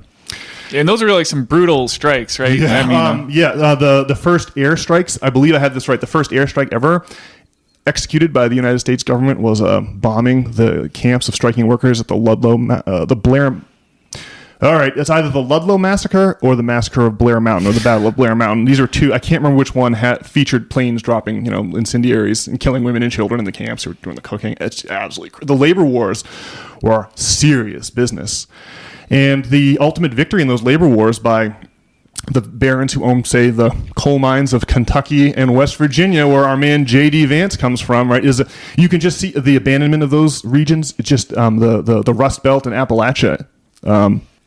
And those are really some brutal strikes, right? Yeah, the first airstrikes, I believe I had this right, the first airstrike ever executed by the United States government was bombing the camps of striking workers at the Ludlow, All right, it's either the Ludlow Massacre or the Massacre of Blair Mountain, or the Battle of Blair Mountain. These are two. I can't remember which one featured planes dropping, incendiaries and killing women and children in the camps who were doing the cooking. It's absolutely the labor wars were serious business, and the ultimate victory in those labor wars by the barons who own, say, the coal mines of Kentucky and West Virginia, where our man J.D. Vance comes from, right? You can just see the abandonment of those regions. It's just the Rust Belt and Appalachia.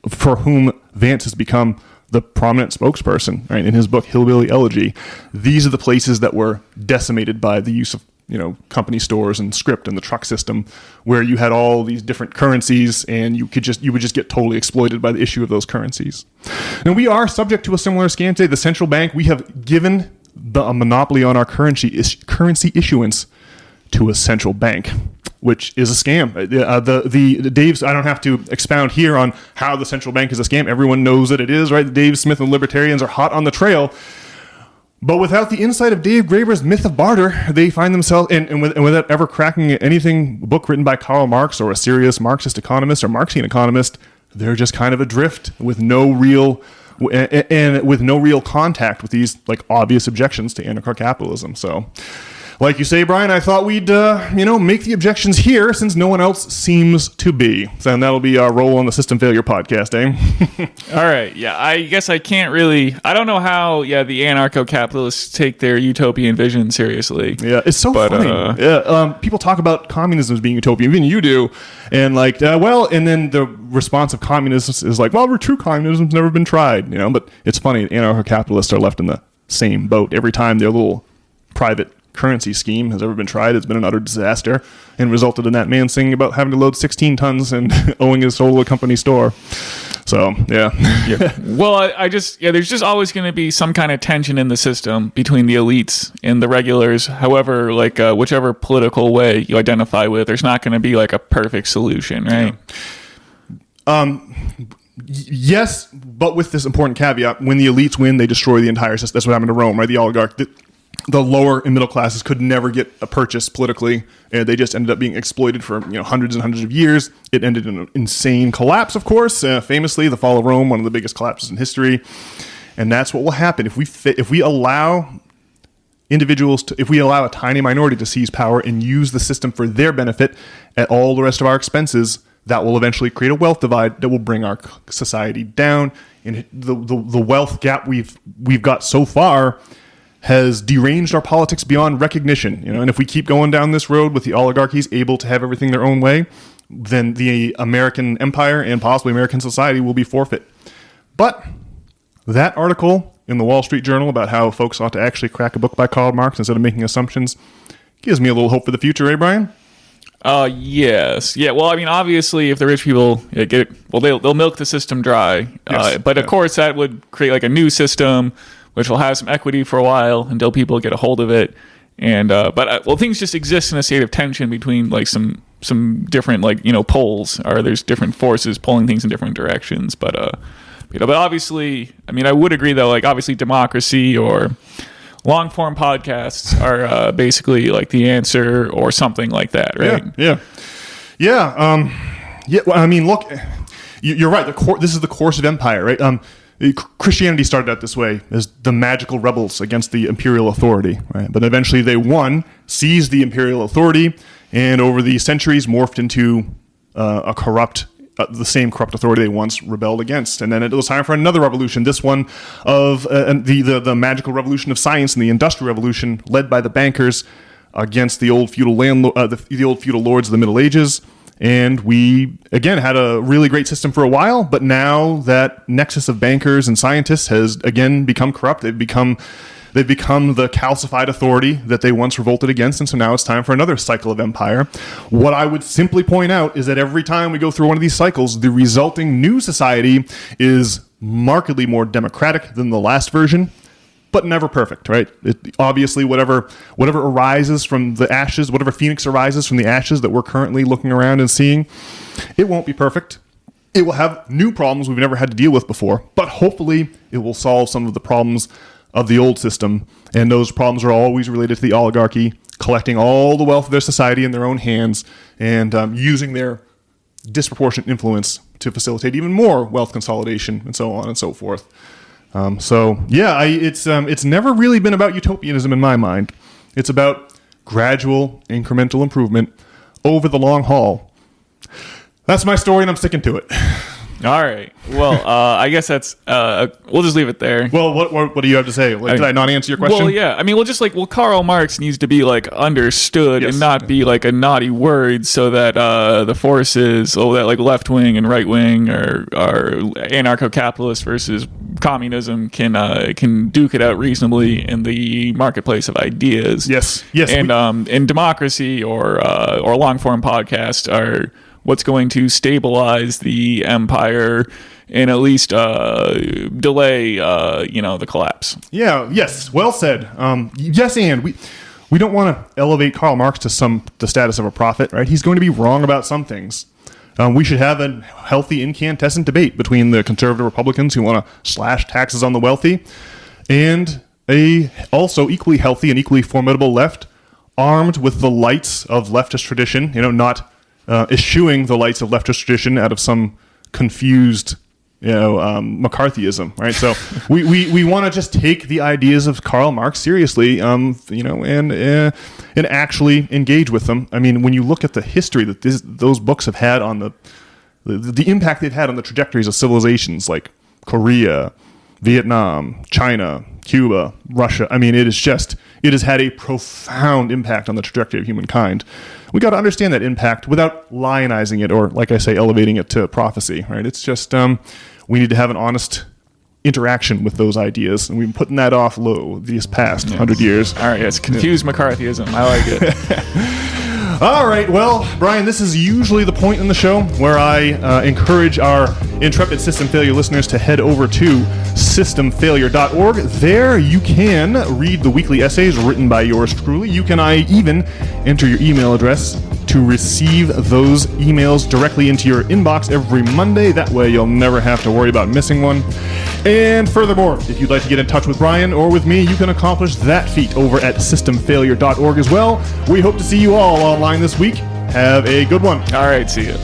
For whom Vance has become the prominent spokesperson, right? In his book Hillbilly Elegy, these are the places that were decimated by the use of company stores and script and the truck system, where you had all these different currencies, and you would just get totally exploited by the issue of those currencies. Now we are subject to a similar scam today. The central bank, we have given a monopoly on our currency issuance to a central bank, which is a scam. The Dave's, I don't have to expound here on how the central bank is a scam. Everyone knows that it is, right? Dave Smith and Libertarians are hot on the trail. But without the insight of Dave Graeber's Myth of Barter, they find themselves, and without ever cracking a book written by Karl Marx or a serious Marxist economist or Marxian economist, they're just kind of adrift with no real contact with these obvious objections to anarcho-capitalism. So, like you say, Brian, I thought we'd make the objections here since no one else seems to be. So that'll be our role on the System Failure podcast, eh? All right. Yeah, I guess I can't really. I don't know how. Yeah, the anarcho-capitalists take their utopian vision seriously. Yeah, it's so funny. People talk about communism as being utopian. Even you do, and and then the response of communism is true communism's never been tried. But it's funny. Anarcho-capitalists are left in the same boat every time their little private currency scheme has ever been tried. It's been an utter disaster and resulted in that man singing about having to load 16 tons and owing his soul to a company store. So, yeah. Well, there's just always going to be some kind of tension in the system between the elites and the regulars. However, whichever political way you identify with, there's not going to be a perfect solution, right? Yeah. Yes, but with this important caveat: when the elites win, they destroy the entire system. That's what happened to Rome, right? The oligarch. The lower and middle classes could never get a purchase politically, and they just ended up being exploited for hundreds and hundreds of years. It ended in an insane collapse, of course. Famously, the fall of Rome, one of the biggest collapses in history. And that's what will happen if we allow individuals if we allow a tiny minority to seize power and use the system for their benefit at all the rest of our expenses. That will eventually create a wealth divide that will bring our society down. And the wealth gap we've got so far has deranged our politics beyond recognition, and if we keep going down this road with the oligarchies able to have everything their own way, then the American empire and possibly American society will be forfeit. But that article in the Wall Street Journal about how folks ought to actually crack a book by Karl Marx instead of making assumptions gives me a little hope for the future, eh, Brian? Yes. Yeah. Well, I mean, obviously, if the rich people get it, they'll milk the system dry. Yes. But of course, that would create a new system, which will have some equity for a while until people get a hold of it. And but things just exist in a state of tension between some different poles, or there's different forces pulling things in different directions. But obviously, I mean, I would agree though, obviously, democracy or long form podcasts are basically the answer or something like that, right? Yeah. Well, I mean, look, you're right. This is the course of empire, right? Christianity started out this way as the magical rebels against the imperial authority, right? But eventually they won, seized the imperial authority, and over the centuries morphed into the same corrupt authority they once rebelled against. And then it was time for another revolution, this one of the magical revolution of science and the industrial revolution led by the bankers against the old feudal the old feudal lords of the Middle Ages. And we, again, had a really great system for a while, but now that nexus of bankers and scientists has, again, become corrupt. They've become the calcified authority that they once revolted against, and so now it's time for another cycle of empire. What I would simply point out is that every time we go through one of these cycles, the resulting new society is markedly more democratic than the last version, but never perfect, right? Obviously, whatever arises from the ashes, whatever phoenix arises from the ashes that we're currently looking around and seeing, it won't be perfect. It will have new problems we've never had to deal with before, but hopefully it will solve some of the problems of the old system, and those problems are always related to the oligarchy collecting all the wealth of their society in their own hands and using their disproportionate influence to facilitate even more wealth consolidation and so on and so forth. It's never really been about utopianism in my mind. It's about gradual, incremental improvement over the long haul. That's my story, and I'm sticking to it. All right. Well, I guess that's. We'll just leave it there. Well, what do you have to say? Did I not answer your question? Well, yeah. I mean, Karl Marx needs to be understood and not be a naughty word, so that the forces, that left wing and right wing or anarcho-capitalist versus communism can duke it out reasonably in the marketplace of ideas. Yes. And democracy or long form podcasts are what's going to stabilize the empire and at least delay, the collapse. Yeah. Yes. Well said. Yes, and we don't want to elevate Karl Marx to the status of a prophet, right? He's going to be wrong about some things. We should have a healthy, incandescent debate between the conservative Republicans who want to slash taxes on the wealthy and a also equally healthy and equally formidable left, armed with the lights of leftist tradition, not eschewing the lights of leftist tradition out of some confused, McCarthyism, right? So we want to just take the ideas of Karl Marx seriously, and actually engage with them. I mean, when you look at the history that those books have had on the impact they've had on the trajectories of civilizations like Korea, Vietnam, China, Cuba, Russia. I mean, it has had a profound impact on the trajectory of humankind. We got to understand that impact without lionizing it or, like I say, elevating it to prophecy, right? It's just we need to have an honest interaction with those ideas, and we've been putting that off low these past 100 years. All right, it's confused McCarthyism. I like it. All right, well, Brian, this is usually the point in the show where I encourage our intrepid system failure listeners to head over to systemfailure.org. There you can read the weekly essays written by yours truly. You can even enter your email address to receive those emails directly into your inbox every Monday. That way you'll never have to worry about missing one. And furthermore, if you'd like to get in touch with Brian or with me, you can accomplish that feat over at systemfailure.org as well. We hope to see you all online this week. Have a good one. All right, see you.